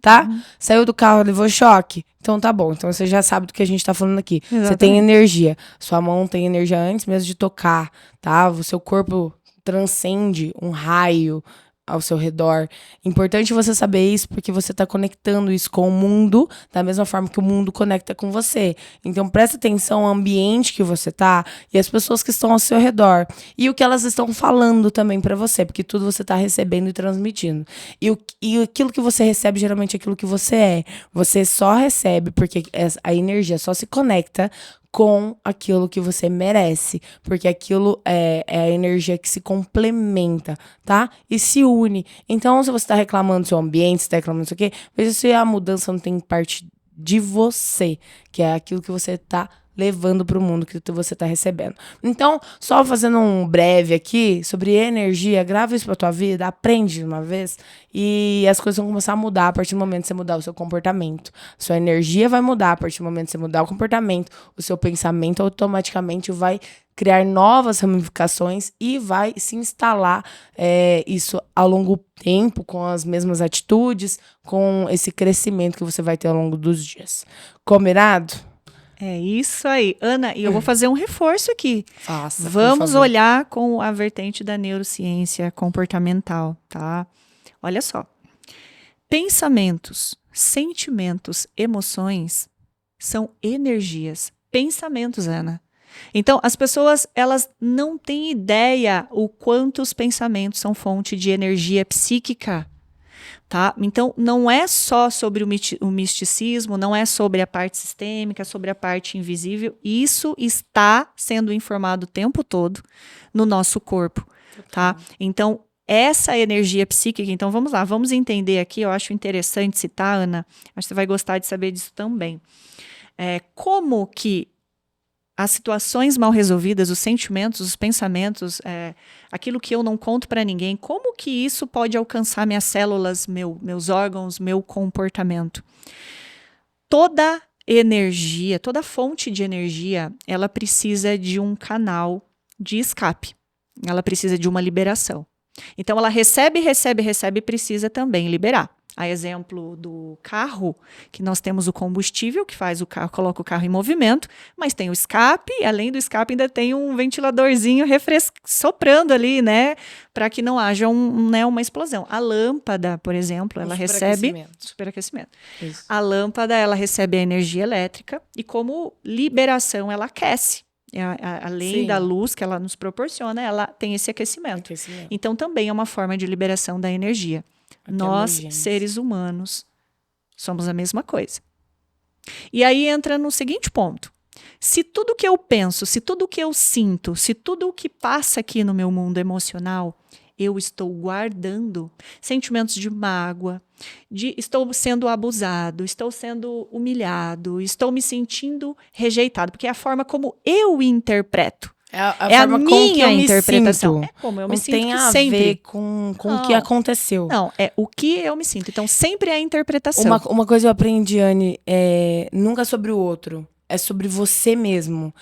tá? Saiu do carro, levou choque. Então tá bom, então você já sabe do que a gente tá falando aqui. Exatamente. Você tem energia, sua mão tem energia antes mesmo de tocar, tá? O seu corpo transcende um raio ao seu redor. Importante você saber isso porque você tá conectando isso com o mundo da mesma forma que o mundo conecta com você. Então presta atenção ao ambiente que você tá e as pessoas que estão ao seu redor e o que elas estão falando também pra você, porque tudo você tá recebendo e transmitindo. E aquilo que você recebe geralmente é aquilo que você é. Você só recebe porque a energia só se conecta com aquilo que você merece, porque aquilo é a energia que se complementa, tá? E se une. Então, se você tá reclamando do seu ambiente, se tá reclamando disso aqui, veja se a mudança não tem parte de você, que é aquilo que você tá levando para o mundo que você está recebendo. Então, só fazendo um breve aqui sobre energia, grava isso para tua vida, aprende de uma vez e as coisas vão começar a mudar a partir do momento que você mudar o seu comportamento. Sua energia vai mudar a partir do momento que você mudar o comportamento, o seu pensamento automaticamente vai criar novas ramificações e vai se instalar isso ao longo do tempo, com as mesmas atitudes, com esse crescimento que você vai ter ao longo dos dias. Combinado? É isso aí. Ana, e eu vou fazer um reforço aqui. Faça, Vamos olhar com a vertente da neurociência comportamental, tá? Olha só. Pensamentos, sentimentos, emoções são energias. Pensamentos, Ana. Então, as pessoas, elas não têm ideia o quanto os pensamentos são fonte de energia psíquica, tá? Então, não é só sobre o misticismo, não é sobre a parte sistêmica, sobre a parte invisível. Isso está sendo informado o tempo todo no nosso corpo, tá? Então, essa energia psíquica, então vamos lá, vamos entender aqui, eu acho interessante citar, Ana, acho que você vai gostar de saber disso também. Como que as situações mal resolvidas, os sentimentos, os pensamentos, aquilo que eu não conto para ninguém, como que isso pode alcançar minhas células, meus órgãos, meu comportamento? Toda energia, toda fonte de energia, ela precisa de um canal de escape. Ela precisa de uma liberação. Então, ela recebe e precisa também liberar. A exemplo do carro, que nós temos o combustível, que faz o carro, coloca o carro em movimento, mas tem o escape, e além do escape ainda tem um ventiladorzinho soprando ali, né, para que não haja uma explosão. A lâmpada, por exemplo, ela recebe superaquecimento. Isso. A lâmpada, ela recebe a energia elétrica e como liberação ela aquece. Além da luz que ela nos proporciona, ela tem esse aquecimento. Então também é uma forma de liberação da energia. Nós, seres humanos, somos a mesma coisa. E aí entra no seguinte ponto. Se tudo que eu penso, se tudo que eu sinto, se tudo o que passa aqui no meu mundo emocional, eu estou guardando sentimentos de mágoa, estou sendo abusado, estou sendo humilhado, estou me sentindo rejeitado, porque é a forma como eu interpreto. É a minha interpretação. É como eu me sinto sempre. Não tem a ver com o que aconteceu. Não, é o que eu me sinto. Então, sempre é a interpretação. Uma coisa eu aprendi, Anne, nunca sobre o outro. É sobre você mesmo.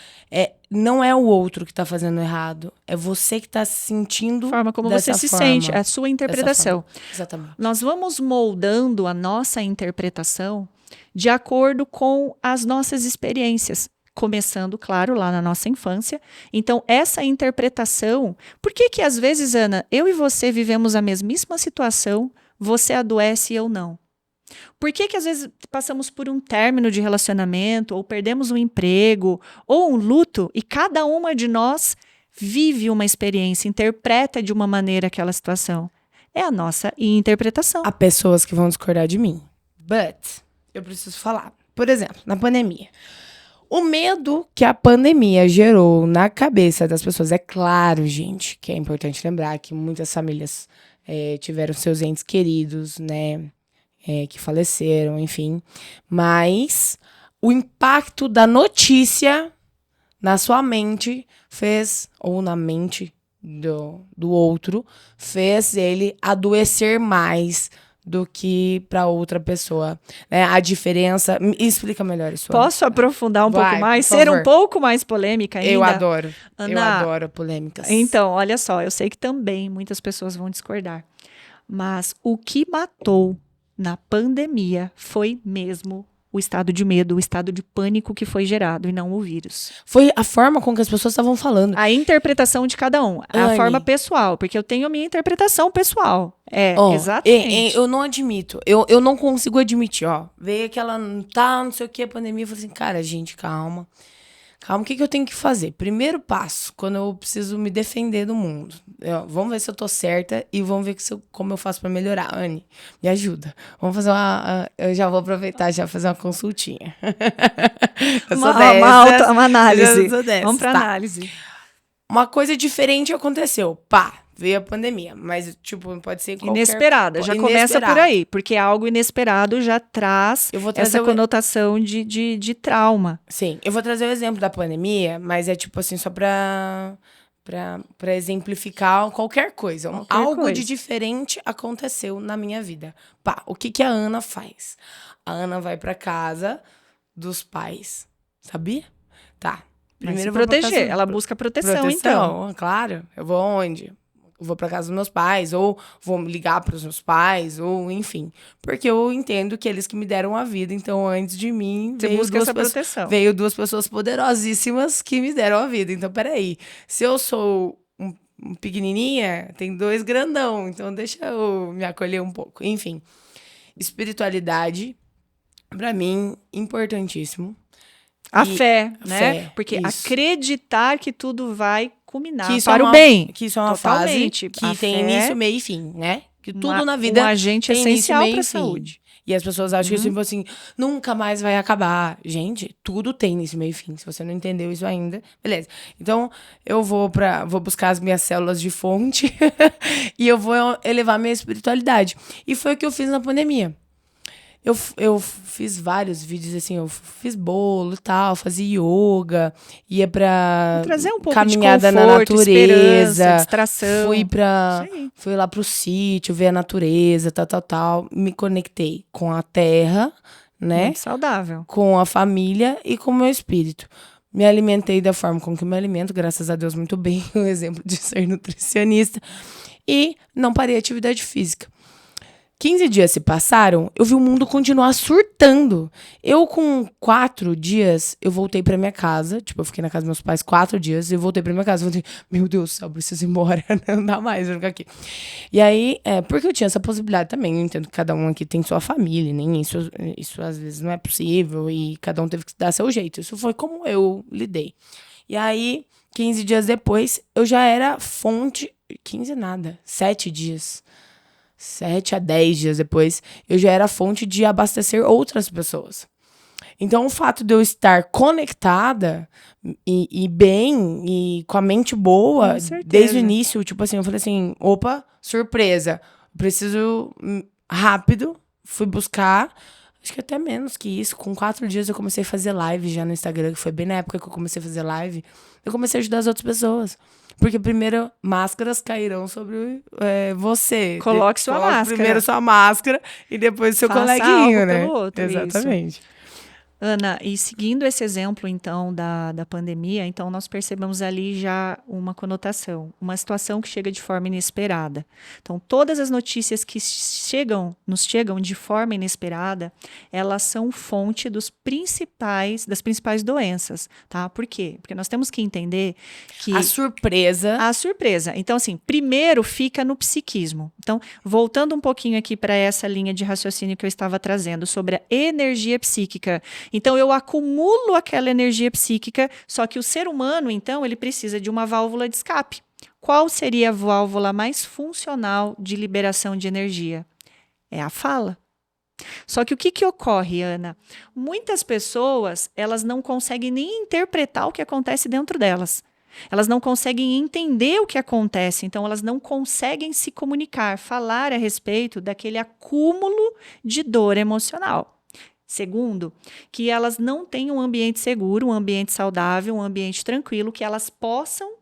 Não é o outro que está fazendo errado. É você que está se sentindo a forma como você se sente. É a sua interpretação. Exatamente. Nós vamos moldando a nossa interpretação de acordo com as nossas experiências. Começando, claro, lá na nossa infância. Então, essa interpretação... Por que às vezes, Ana, eu e você vivemos a mesmíssima situação, você adoece e eu não? Por que às vezes passamos por um término de relacionamento, ou perdemos um emprego, ou um luto, e cada uma de nós vive uma experiência, interpreta de uma maneira aquela situação? É a nossa interpretação. Há pessoas que vão discordar de mim. But, eu preciso falar. Por exemplo, na pandemia... O medo que a pandemia gerou na cabeça das pessoas, é claro, gente, que é importante lembrar que muitas famílias tiveram seus entes queridos, né, que faleceram, enfim. Mas o impacto da notícia na sua mente ou na mente do outro, fez ele adoecer mais do que para outra pessoa, né? A diferença... Me explica melhor isso. Posso aprofundar um pouco mais? Ser um pouco mais polêmica ainda? Eu adoro. Ana, eu adoro polêmicas. Então, olha só, eu sei que também muitas pessoas vão discordar, mas o que matou na pandemia foi mesmo o estado de medo, o estado de pânico que foi gerado e não o vírus. Foi a forma com que as pessoas estavam falando. A interpretação de cada um. A forma pessoal, porque eu tenho a minha interpretação pessoal. Exatamente. Eu não admito. Eu não consigo admitir, ó. Veio aquela, não sei o que, a pandemia. Eu falei assim, cara, gente, calma. Calma, o que eu tenho que fazer? Primeiro passo, quando eu preciso me defender do mundo. Vamos ver se eu tô certa e vamos ver como eu faço pra melhorar. Anne, me ajuda. Vamos fazer eu já vou aproveitar já fazer uma consultinha. Uma análise. Vamos pra análise. Uma coisa diferente aconteceu. veio a pandemia, mas, tipo, pode ser qualquer... Inesperada, já começa por aí, porque algo inesperado já traz essa conotação de trauma. Sim, eu vou trazer o exemplo da pandemia, mas é tipo assim, só pra exemplificar qualquer coisa. Algo de diferente aconteceu na minha vida. Pá, o que a Ana faz? A Ana vai pra casa dos pais, sabia? Tá. Primeiro proteger, ela busca proteção, então. Claro. Eu vou aonde? Eu vou pra casa dos meus pais, ou vou ligar pros meus pais, ou enfim. Porque eu entendo que eles que me deram a vida, então antes de mim veio duas pessoas poderosíssimas que me deram a vida. Então, peraí, se eu sou um pequenininha, tem dois grandão, então deixa eu me acolher um pouco. Enfim, espiritualidade, pra mim, importantíssimo. A fé, né? Porque acreditar que tudo vai culminar para o bem. Que isso é uma fase que tem início, meio e fim, né? Que tudo na vida um agente essencial para a saúde. E as pessoas acham que tipo assim, nunca mais vai acabar. Gente, tudo tem início, meio e fim. Se você não entendeu isso ainda, beleza. Então, eu vou buscar as minhas células de fonte e eu vou elevar minha espiritualidade. E foi o que eu fiz na pandemia. Eu fiz vários vídeos, assim, eu fiz bolo e tal, fazia yoga, ia pra trazer um pouco caminhada de conforto, na natureza, distração. Fui lá pro sítio, ver a natureza, tal. Me conectei com a terra, né? Muito saudável. Com a família e com o meu espírito. Me alimentei da forma como que eu me alimento, graças a Deus, muito bem, o exemplo de ser nutricionista. E não parei a atividade física. 15 dias se passaram, eu vi o mundo continuar surtando. Eu, com 4 dias, eu voltei pra minha casa. Tipo, eu fiquei na casa dos meus pais 4 dias. Eu voltei pra minha casa. Eu falei, meu Deus do céu, eu preciso ir embora. Não dá mais, eu vou ficar aqui. E aí, porque eu tinha essa possibilidade também. Eu entendo que cada um aqui tem sua família, nem isso às vezes não é possível. E cada um teve que dar seu jeito. Isso foi como eu lidei. E aí, 15 dias depois, eu já era fonte... 15 nada, 7 dias. 7 a 10 dias depois, eu já era fonte de abastecer outras pessoas. Então, o fato de eu estar conectada e bem, e com a mente boa, desde o início, tipo assim, eu falei assim, opa, surpresa, preciso rápido, fui buscar, acho que até menos que isso, com 4 dias eu comecei a fazer live já no Instagram, que foi bem na época que eu comecei a fazer live, eu comecei a ajudar as outras pessoas. Porque primeiro, máscaras cairão sobre você. Coloque sua máscara. Primeiro sua máscara e depois seu coleguinha, né? Pelo outro, exatamente. Isso. Ana, e seguindo esse exemplo, então, da pandemia, então nós percebemos ali já uma conotação, uma situação que chega de forma inesperada. Então, todas as notícias que nos chegam de forma inesperada, elas são fonte das principais doenças, tá? Por quê? Porque nós temos que entender que... A surpresa. Então, assim, primeiro fica no psiquismo. Então, voltando um pouquinho aqui para essa linha de raciocínio que eu estava trazendo sobre a energia psíquica. Então, eu acumulo aquela energia psíquica, só que o ser humano, então, ele precisa de uma válvula de escape. Qual seria a válvula mais funcional de liberação de energia? É a fala. Só que o que ocorre, Ana? Muitas pessoas, elas não conseguem nem interpretar o que acontece dentro delas. Elas não conseguem entender o que acontece, então elas não conseguem se comunicar, falar a respeito daquele acúmulo de dor emocional. Segundo, que elas não têm um ambiente seguro, um ambiente saudável, um ambiente tranquilo, que elas possam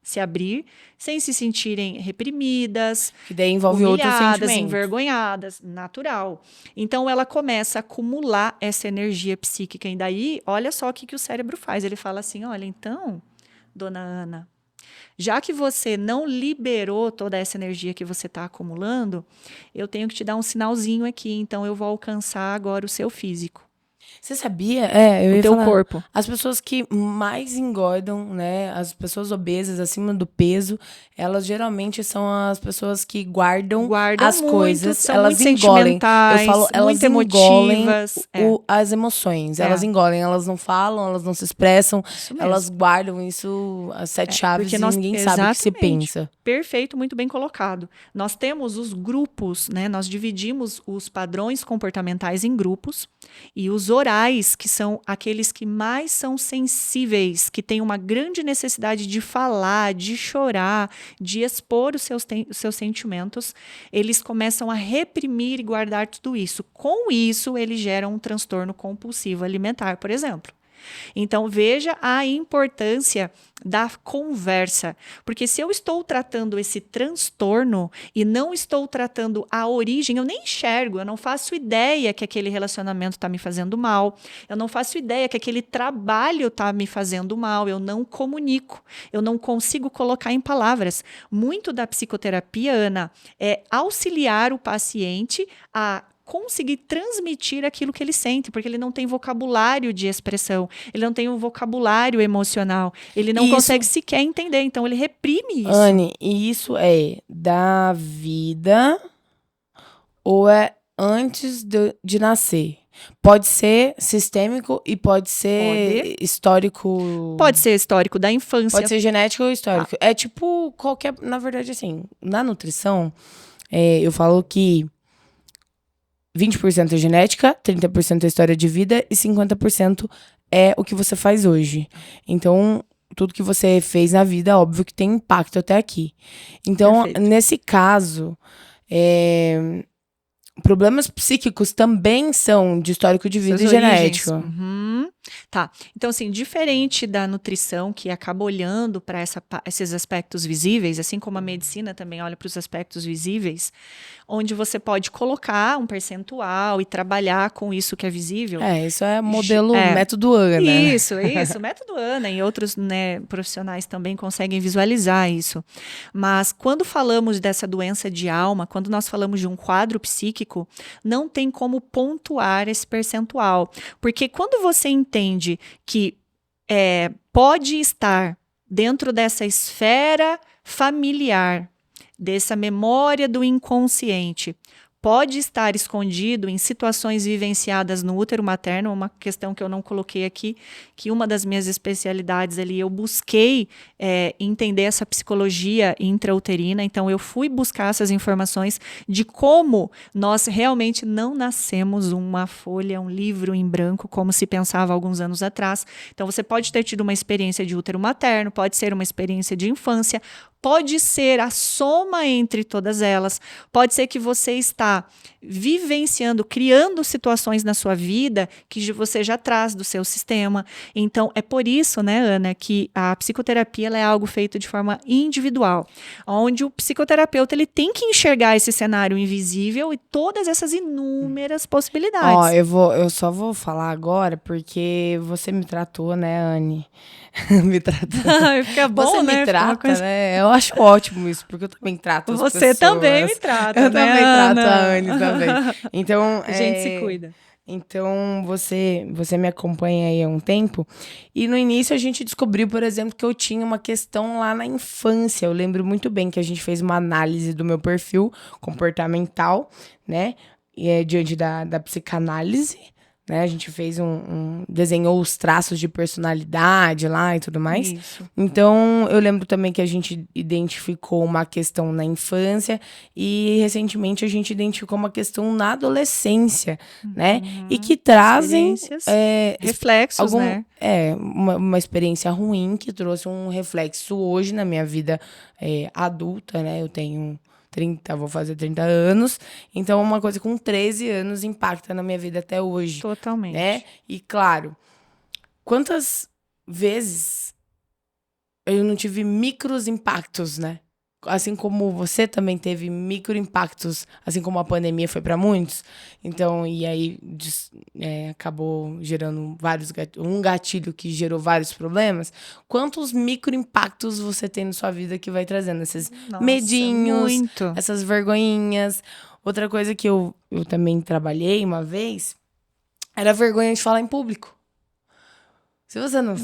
se abrir sem se sentirem reprimidas, que daí envolve humilhadas, envergonhadas, natural. Então, ela começa a acumular essa energia psíquica. E daí, olha só o que o cérebro faz. Ele fala assim, olha, então, dona Ana, já que você não liberou toda essa energia que você está acumulando, eu tenho que te dar um sinalzinho aqui, então eu vou alcançar agora o seu físico. Você sabia? Eu ia teu falar, corpo. As pessoas que mais engordam, né? As pessoas obesas, acima do peso, elas geralmente são as pessoas que guardam as muito, coisas. são elas muito engolem. Eu falo, elas muito emotivas. As emoções. Elas engolem, elas não falam, elas não se expressam. Elas guardam isso, as 7 chaves, e ninguém sabe o que se pensa. Perfeito, muito bem colocado. Nós temos os grupos, né? Nós dividimos os padrões comportamentais em grupos e os orais, que são aqueles que mais são sensíveis, que têm uma grande necessidade de falar, de chorar, de expor os seus sentimentos, eles começam a reprimir e guardar tudo isso. Com isso, eles geram um transtorno compulsivo alimentar, por exemplo. Então, veja a importância da conversa. Porque se eu estou tratando esse transtorno e não estou tratando a origem, eu nem enxergo, eu não faço ideia que aquele relacionamento está me fazendo mal, eu não faço ideia que aquele trabalho está me fazendo mal, eu não comunico, eu não consigo colocar em palavras. Muito da psicoterapia, Ana, é auxiliar o paciente a conseguir transmitir aquilo que ele sente, porque ele não tem vocabulário de expressão, ele não tem um vocabulário emocional, ele não consegue sequer entender, então ele reprime isso. Anne, e isso é da vida ou é antes de nascer? Pode ser sistêmico e pode ser histórico. Pode ser histórico da infância. Pode ser genético ou histórico. É tipo qualquer. Na verdade, assim, na nutrição, eu falo que 20% é genética, 30% é história de vida e 50% é o que você faz hoje. Então, tudo que você fez na vida, óbvio que tem impacto até aqui. Então, perfeito. Nesse caso, problemas psíquicos também são de histórico de vida e genético. Uhum. Tá. Então, assim, diferente da nutrição, que acaba olhando para esses aspectos visíveis, assim como a medicina também olha para os aspectos visíveis, onde você pode colocar um percentual e trabalhar com isso que é visível. Isso é modelo método Ana. Isso, método Ana e outros, né, profissionais também conseguem visualizar isso. Mas quando falamos dessa doença de alma, quando nós falamos de um quadro psíquico, não tem como pontuar esse percentual. Porque quando você entende que pode estar dentro dessa esfera familiar, dessa memória do inconsciente, pode estar escondido em situações vivenciadas no útero materno, uma questão que eu não coloquei aqui, que uma das minhas especialidades ali, eu busquei entender essa psicologia intrauterina, então eu fui buscar essas informações de como nós realmente não nascemos uma folha, um livro em branco, como se pensava alguns anos atrás. Então você pode ter tido uma experiência de útero materno, pode ser uma experiência de infância, pode ser a soma entre todas elas, pode ser que você está vivenciando, criando situações na sua vida que você já traz do seu sistema. Então, é por isso, né, Ana, que a psicoterapia ela é algo feito de forma individual, onde o psicoterapeuta ele tem que enxergar esse cenário invisível e todas essas inúmeras possibilidades. Eu só vou falar agora porque você me tratou, né, Anne? Me tratou. Fica bom, você né? Me trata, né? Eu acho ótimo isso, porque eu também trato as pessoas. Você também me trata, eu né, também Ana? trato a Anne também. Então, a gente se cuida. Então, você me acompanha aí há um tempo. E no início a gente descobriu, por exemplo, que eu tinha uma questão lá na infância. Eu lembro muito bem que a gente fez uma análise do meu perfil comportamental, né? E diante da psicanálise. Né? A gente fez desenhou os traços de personalidade lá e tudo mais. Isso. Então, eu lembro também que a gente identificou uma questão na infância e, recentemente, a gente identificou uma questão na adolescência, né? E que trazem... reflexos, né? Uma experiência ruim que trouxe um reflexo hoje na minha vida adulta, né? Eu tenho... vou fazer 30 anos, então uma coisa com 13 anos impacta na minha vida até hoje. Totalmente. Né? E claro, quantas vezes eu não tive micros impactos, né? Assim como você também teve micro impactos, assim como a pandemia foi para muitos. Então, e aí acabou gerando um gatilho que gerou vários problemas. Quantos micro impactos você tem na sua vida que vai trazendo esses medinhos, muito. Essas vergonhinhas. Outra coisa que eu também trabalhei uma vez era a vergonha de falar em público. Se você não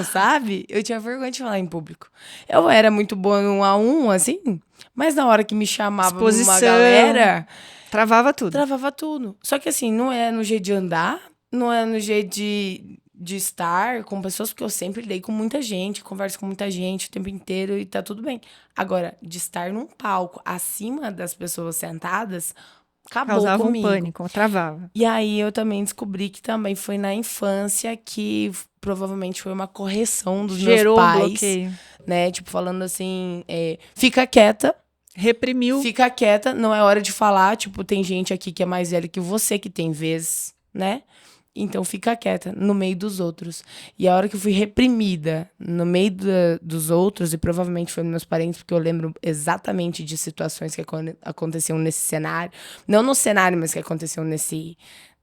sabe, eu tinha vergonha de falar em público. Eu era muito boa no 1 a 1, assim, mas na hora que me chamava uma galera... Travava tudo. Travava tudo. Só que assim, não é no jeito de andar, não é no jeito de estar com pessoas, porque eu sempre lidei com muita gente, converso com muita gente o tempo inteiro e tá tudo bem. Agora, de estar num palco acima das pessoas sentadas... acabou Causava comigo. um pânico, travava. E aí eu também descobri que também foi na infância que provavelmente foi uma correção dos Gerou meus um pais, bloqueio. né? Tipo, falando assim, fica quieta, Reprimiu. não é hora de falar. Tipo, tem gente aqui que é mais velha que você, que tem vez, né? Então fica quieta no meio dos outros. E a hora que eu fui reprimida no meio dos outros, e provavelmente foi meus parentes, porque eu lembro exatamente de situações que aconteciam nesse cenário. Não no cenário, mas que aconteciam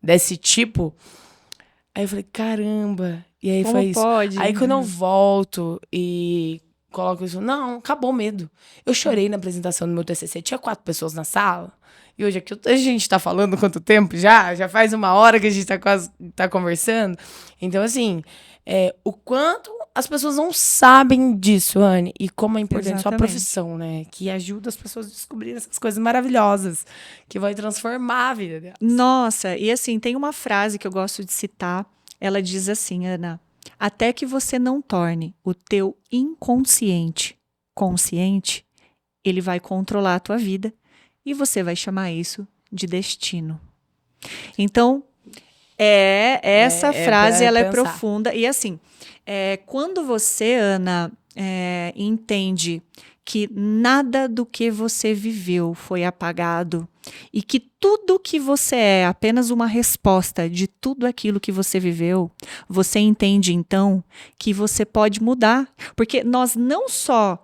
desse tipo. Aí eu falei, caramba. E aí Como foi isso. pode? Aí quando eu volto e coloco isso, não, acabou o medo. Eu chorei na apresentação do meu TCC. Tinha 4 pessoas na sala. E hoje aqui a gente tá falando quanto tempo já? Já faz 1 hora que a gente tá quase conversando. Então, assim, o quanto as pessoas não sabem disso, Anne, e como é importante sua profissão, né? Que ajuda as pessoas a descobrirem essas coisas maravilhosas, que vai transformar a vida delas. Nossa, e assim, tem uma frase que eu gosto de citar. Ela diz assim, Ana: até que você não torne o teu inconsciente consciente, ele vai controlar a tua vida e você vai chamar isso de destino. Então, essa frase ela é profunda. E assim, quando você, Ana, entende que nada do que você viveu foi apagado e que tudo que você é apenas uma resposta de tudo aquilo que você viveu, você entende então que você pode mudar. Porque nós não só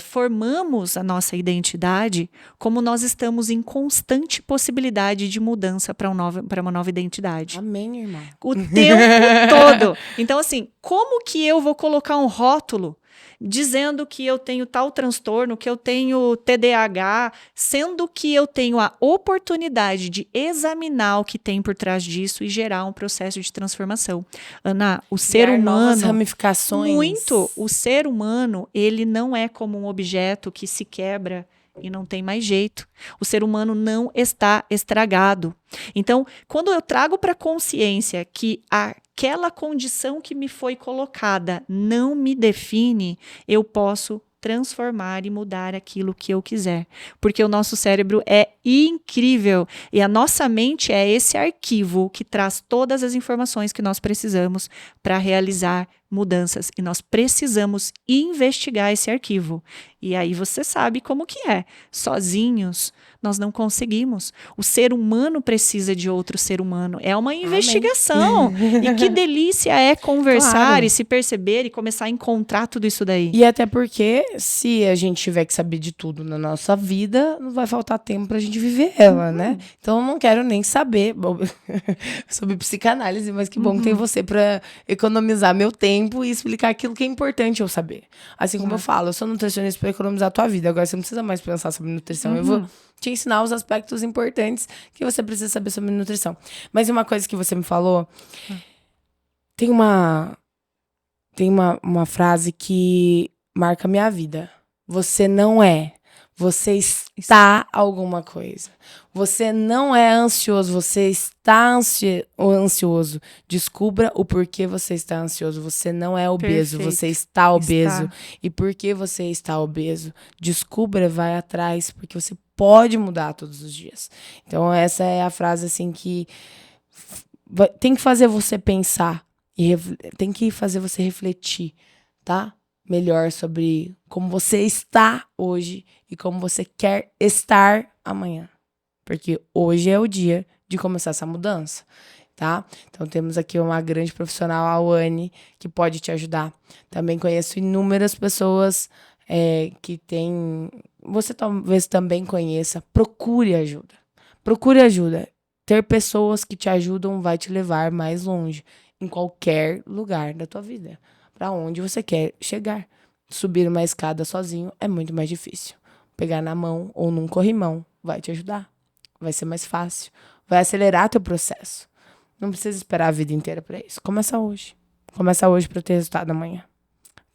formamos a nossa identidade, como nós estamos em constante possibilidade de mudança para uma nova identidade. Amém, irmão. O tempo todo. Então, assim, como que eu vou colocar um rótulo dizendo que eu tenho tal transtorno, que eu tenho TDAH, sendo que eu tenho a oportunidade de examinar o que tem por trás disso e gerar um processo de transformação? Ana, o ser humano... novas ramificações. Muito. O ser humano, ele não é como um objeto que se quebra e não tem mais jeito. O ser humano não está estragado. Então, quando eu trago para a consciência que aquela condição que me foi colocada não me define, eu posso transformar e mudar aquilo que eu quiser. Porque o nosso cérebro é incrível e a nossa mente é esse arquivo que traz todas as informações que nós precisamos para realizar mudanças, e nós precisamos investigar esse arquivo. E aí você sabe como que é. Sozinhos nós não conseguimos. O ser humano precisa de outro ser humano. É uma investigação. E que delícia é conversar e se perceber e começar a encontrar tudo isso daí. E até porque, se a gente tiver que saber de tudo na nossa vida, não vai faltar tempo pra gente viver ela, né? Então eu não quero nem saber sobre psicanálise, mas que bom que tem você pra economizar meu tempo e explicar aquilo que é importante eu saber. Assim como eu falo, eu sou nutricionista pra economizar a tua vida. Agora você não precisa mais pensar sobre nutrição. Eu vou te ensinar os aspectos importantes que você precisa saber sobre nutrição. Mas uma coisa que você me falou, tem uma frase que marca minha vida. Você não é. Você está alguma coisa. Você não é ansioso, você está ansioso. Descubra o porquê você está ansioso. Você não é obeso, você está obeso. E por que você está obeso? Descubra, vai atrás, porque você pode mudar todos os dias. Então essa é a frase assim que tem que fazer você pensar e tem que fazer você refletir, tá? Melhor sobre como você está hoje e como você quer estar amanhã. Porque hoje é o dia de começar essa mudança, tá? Então temos aqui uma grande profissional, a Wani, que pode te ajudar. Também conheço inúmeras pessoas que têm... Você talvez também conheça. Procure ajuda. Procure ajuda. Ter pessoas que te ajudam vai te levar mais longe em qualquer lugar da tua vida. Para onde você quer chegar. Subir uma escada sozinho é muito mais difícil. Pegar na mão ou num corrimão vai te ajudar. Vai ser mais fácil. Vai acelerar teu processo. Não precisa esperar a vida inteira para isso. Começa hoje. Começa hoje para ter resultado amanhã.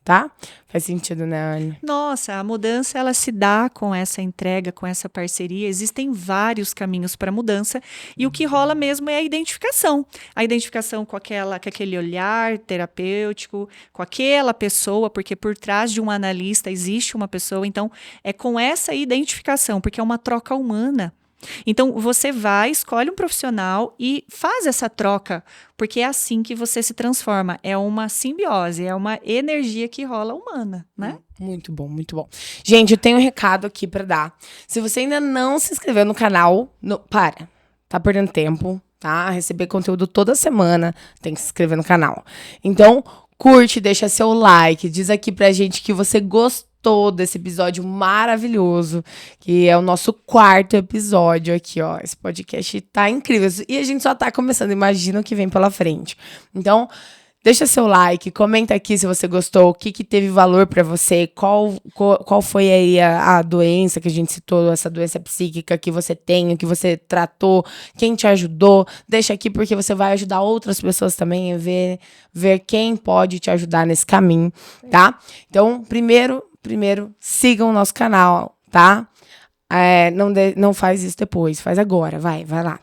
Tá? Faz sentido, né, Anne? Nossa, a mudança ela se dá com essa entrega, com essa parceria. Existem vários caminhos para a mudança e o que rola mesmo é a identificação. A identificação com aquele olhar terapêutico, com aquela pessoa, porque por trás de um analista existe uma pessoa. Então, é com essa identificação, porque é uma troca humana. Então, você vai, escolhe um profissional e faz essa troca, porque é assim que você se transforma. É uma simbiose, é uma energia que rola humana, né? Muito bom, muito bom. Gente, eu tenho um recado aqui pra dar. Se você ainda não se inscreveu no canal, tá perdendo tempo, tá? Receber conteúdo toda semana, tem que se inscrever no canal. Então, curte, deixa seu like, diz aqui pra gente que você gostou desse episódio maravilhoso, que é o nosso 4º episódio aqui, ó. Esse podcast tá incrível. E a gente só tá começando, imagina o que vem pela frente. Então, deixa seu like, comenta aqui se você gostou, o que teve valor pra você, qual foi aí a doença que a gente citou, essa doença psíquica que você tem, o que você tratou, quem te ajudou. Deixa aqui porque você vai ajudar outras pessoas também a ver quem pode te ajudar nesse caminho, tá? Então, primeiro, sigam o nosso canal, tá? Não faz isso depois, faz agora, vai lá.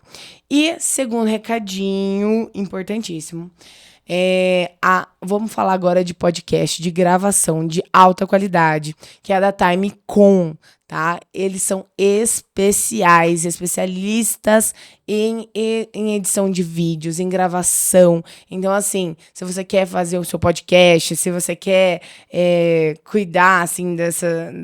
E segundo recadinho importantíssimo, vamos falar agora de podcast, de gravação de alta qualidade, que é da Timecom, tá? Eles são especialistas em edição de vídeos, em gravação. Então, assim, se você quer fazer o seu podcast, se você quer cuidar, assim, das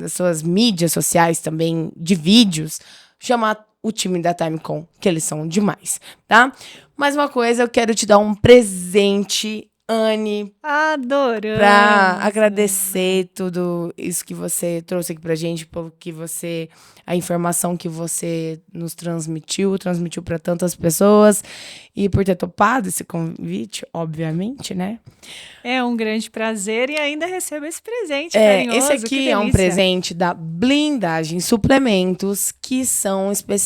suas mídias sociais também, de vídeos, chama o time da Timecom, que eles são demais, tá? Mais uma coisa, eu quero te dar um presente, Anne. Adorando. Pra agradecer tudo isso que você trouxe aqui pra gente, a informação que você nos transmitiu pra tantas pessoas e por ter topado esse convite, obviamente, né? É um grande prazer e ainda recebo esse presente carinhoso. Esse aqui é um presente da Blindagem Suplementos, que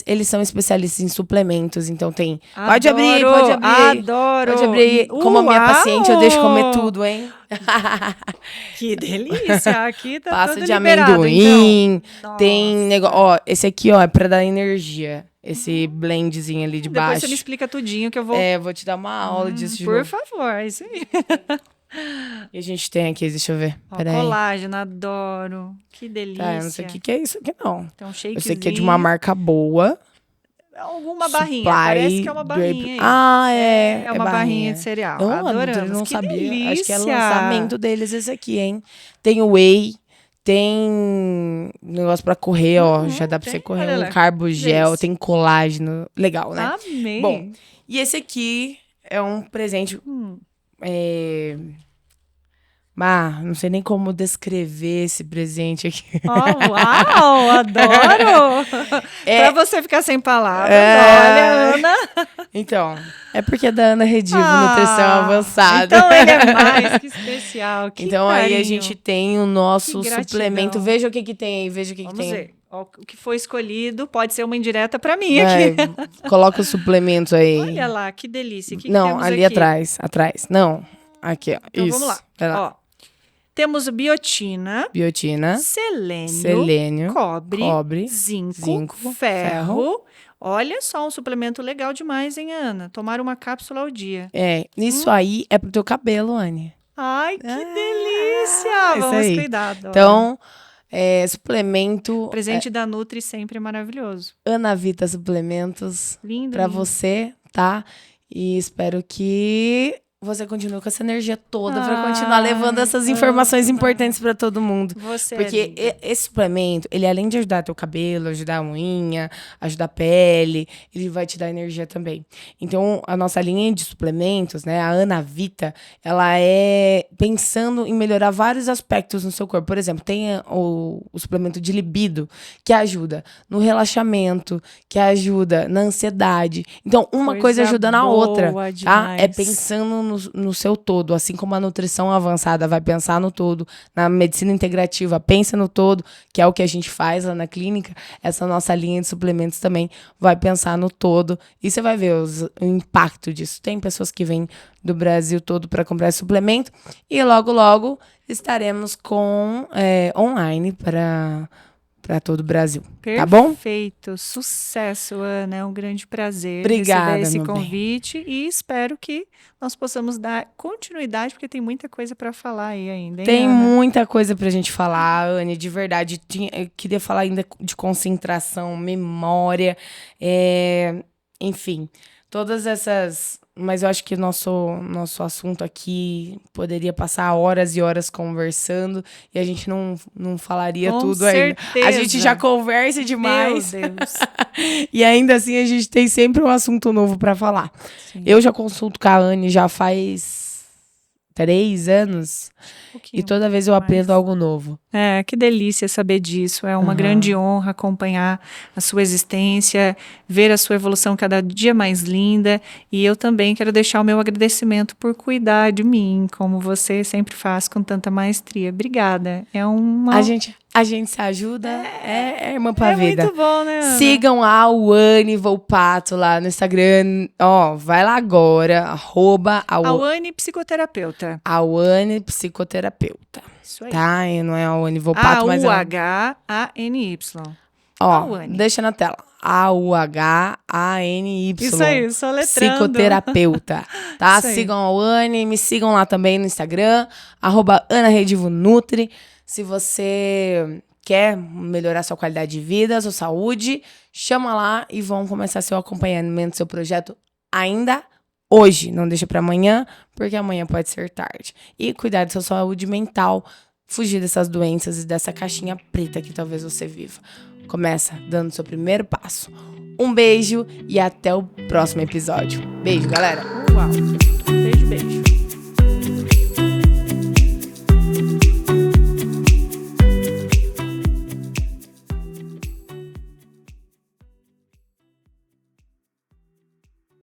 eles são especialistas em suplementos, então tem... Pode abrir. Adoro. Pode abrir. Como a minha paciente, eu deixo comer tudo, hein? Que delícia. Aqui tá pasta tudo de liberado, amendoim, então. tem negócio... Ó, esse aqui, ó, é pra dar energia. Esse blendzinho ali de Depois baixo. você me explica tudinho que eu vou... Eu vou te dar uma aula disso de Por novo. favor, é isso aí. E a gente tem aqui, deixa eu ver. Ó, Peraí. colágeno, adoro. Que delícia. Tá, eu não sei o que é isso aqui, não. Então, shakezinho. Eu sei que é de uma marca boa. Alguma barrinha, Supply parece que é uma barrinha aí. É uma barrinha de cereal. Eu Adoramos. não Que sabia. delícia. Acho que é lançamento deles esse aqui, hein? Tem whey, tem negócio pra correr, ó. Já dá pra você correr. olha Um lá. carbogel, Delícia. tem colágeno. Legal, né? Amei. Bom, e esse aqui é um presente... não sei nem como descrever esse presente aqui. Oh, uau, adoro! Pra você ficar sem palavras, olha, Ana. Então, é porque é da Ana Redivo, Nutrição Avançada. Então ele é mais que especial. Que então carinho. aí a gente tem o nosso Que gratidão. suplemento. Veja o que tem aí, veja o que Vamos tem. ver. Ó, o que foi escolhido pode ser uma indireta pra mim Vai, aqui. coloca os suplementos aí. Olha lá, que delícia. Que Não, temos ali aqui? atrás. Não, aqui, ó. Então isso. vamos lá. Vai lá. Ó, temos biotina, Biotina, selênio, cobre, zinco, zinco, ferro. Olha só, um suplemento legal demais, hein, Ana? Tomar uma cápsula ao dia. Isso aí é pro teu cabelo, Anne. Ai, que delícia! isso Vamos aí. cuidar. Adoro. Então, suplemento... Presente da Nutri sempre é maravilhoso. Ana Vita Suplementos. Lindo. Pra lindo. você, tá? E espero que você continue com essa energia toda pra continuar levando essas informações importantes pra todo mundo. Você Porque é esse suplemento, ele além de ajudar teu cabelo, ajudar a unha, ajudar a pele, ele vai te dar energia também. Então, a nossa linha de suplementos, né, a Ana Vita, ela é pensando em melhorar vários aspectos no seu corpo. Por exemplo, tem o suplemento de libido, que ajuda no relaxamento, que ajuda na ansiedade. Então, uma coisa ajuda na outra, tá? Demais. É pensando no seu todo, assim como a nutrição avançada vai pensar no todo, na medicina integrativa pensa no todo, que é o que a gente faz lá na clínica, essa nossa linha de suplementos também vai pensar no todo, e você vai ver o impacto disso. Tem pessoas que vêm do Brasil todo para comprar esse suplemento, e logo estaremos com online para todo o Brasil. Tá bom? Perfeito. Sucesso, Ana. É um grande prazer Obrigada, receber esse meu bem. convite e espero que nós possamos dar continuidade, porque tem muita coisa para falar aí ainda, hein, Tem Ana? muita coisa pra gente falar, Anne, de verdade. Eu queria falar ainda de concentração, memória, enfim, todas essas. Mas eu acho que nosso assunto aqui poderia passar horas e horas conversando e a gente não falaria Com tudo certeza. ainda. A gente já conversa demais. Meu Deus. E ainda assim a gente tem sempre um assunto novo pra falar. Sim. Eu já consulto com a Anne já faz 3 anos. pouquinho. E toda vez eu aprendo algo novo. Que delícia saber disso. É uma grande honra acompanhar a sua existência, ver a sua evolução cada dia mais linda. E eu também quero deixar o meu agradecimento por cuidar de mim, como você sempre faz com tanta maestria. Obrigada. É uma... A gente se ajuda, é irmã pra vida. É muito bom, né, Ana? Sigam a Auane Volpato lá no Instagram. Ó, vai lá agora, Auane Psicoterapeuta. Auane Psicoterapeuta. Isso aí. Tá? E não é Auane Volpato, mas é... A-U-H-A-N-Y. Ó, Auane. deixa na tela. A-U-H-A-N-Y. Isso aí, só letrando. Psicoterapeuta. Tá? Isso aí. Sigam a Auane, me sigam lá também no Instagram, @AnaRedivonutri. Se você quer melhorar sua qualidade de vida, sua saúde, chama lá e vão começar seu acompanhamento, seu projeto ainda hoje. Não deixa para amanhã, porque amanhã pode ser tarde. E cuidar da sua saúde mental, fugir dessas doenças e dessa caixinha preta que talvez você viva. Começa dando seu primeiro passo. Um beijo e até o próximo episódio. Beijo, galera. Uau.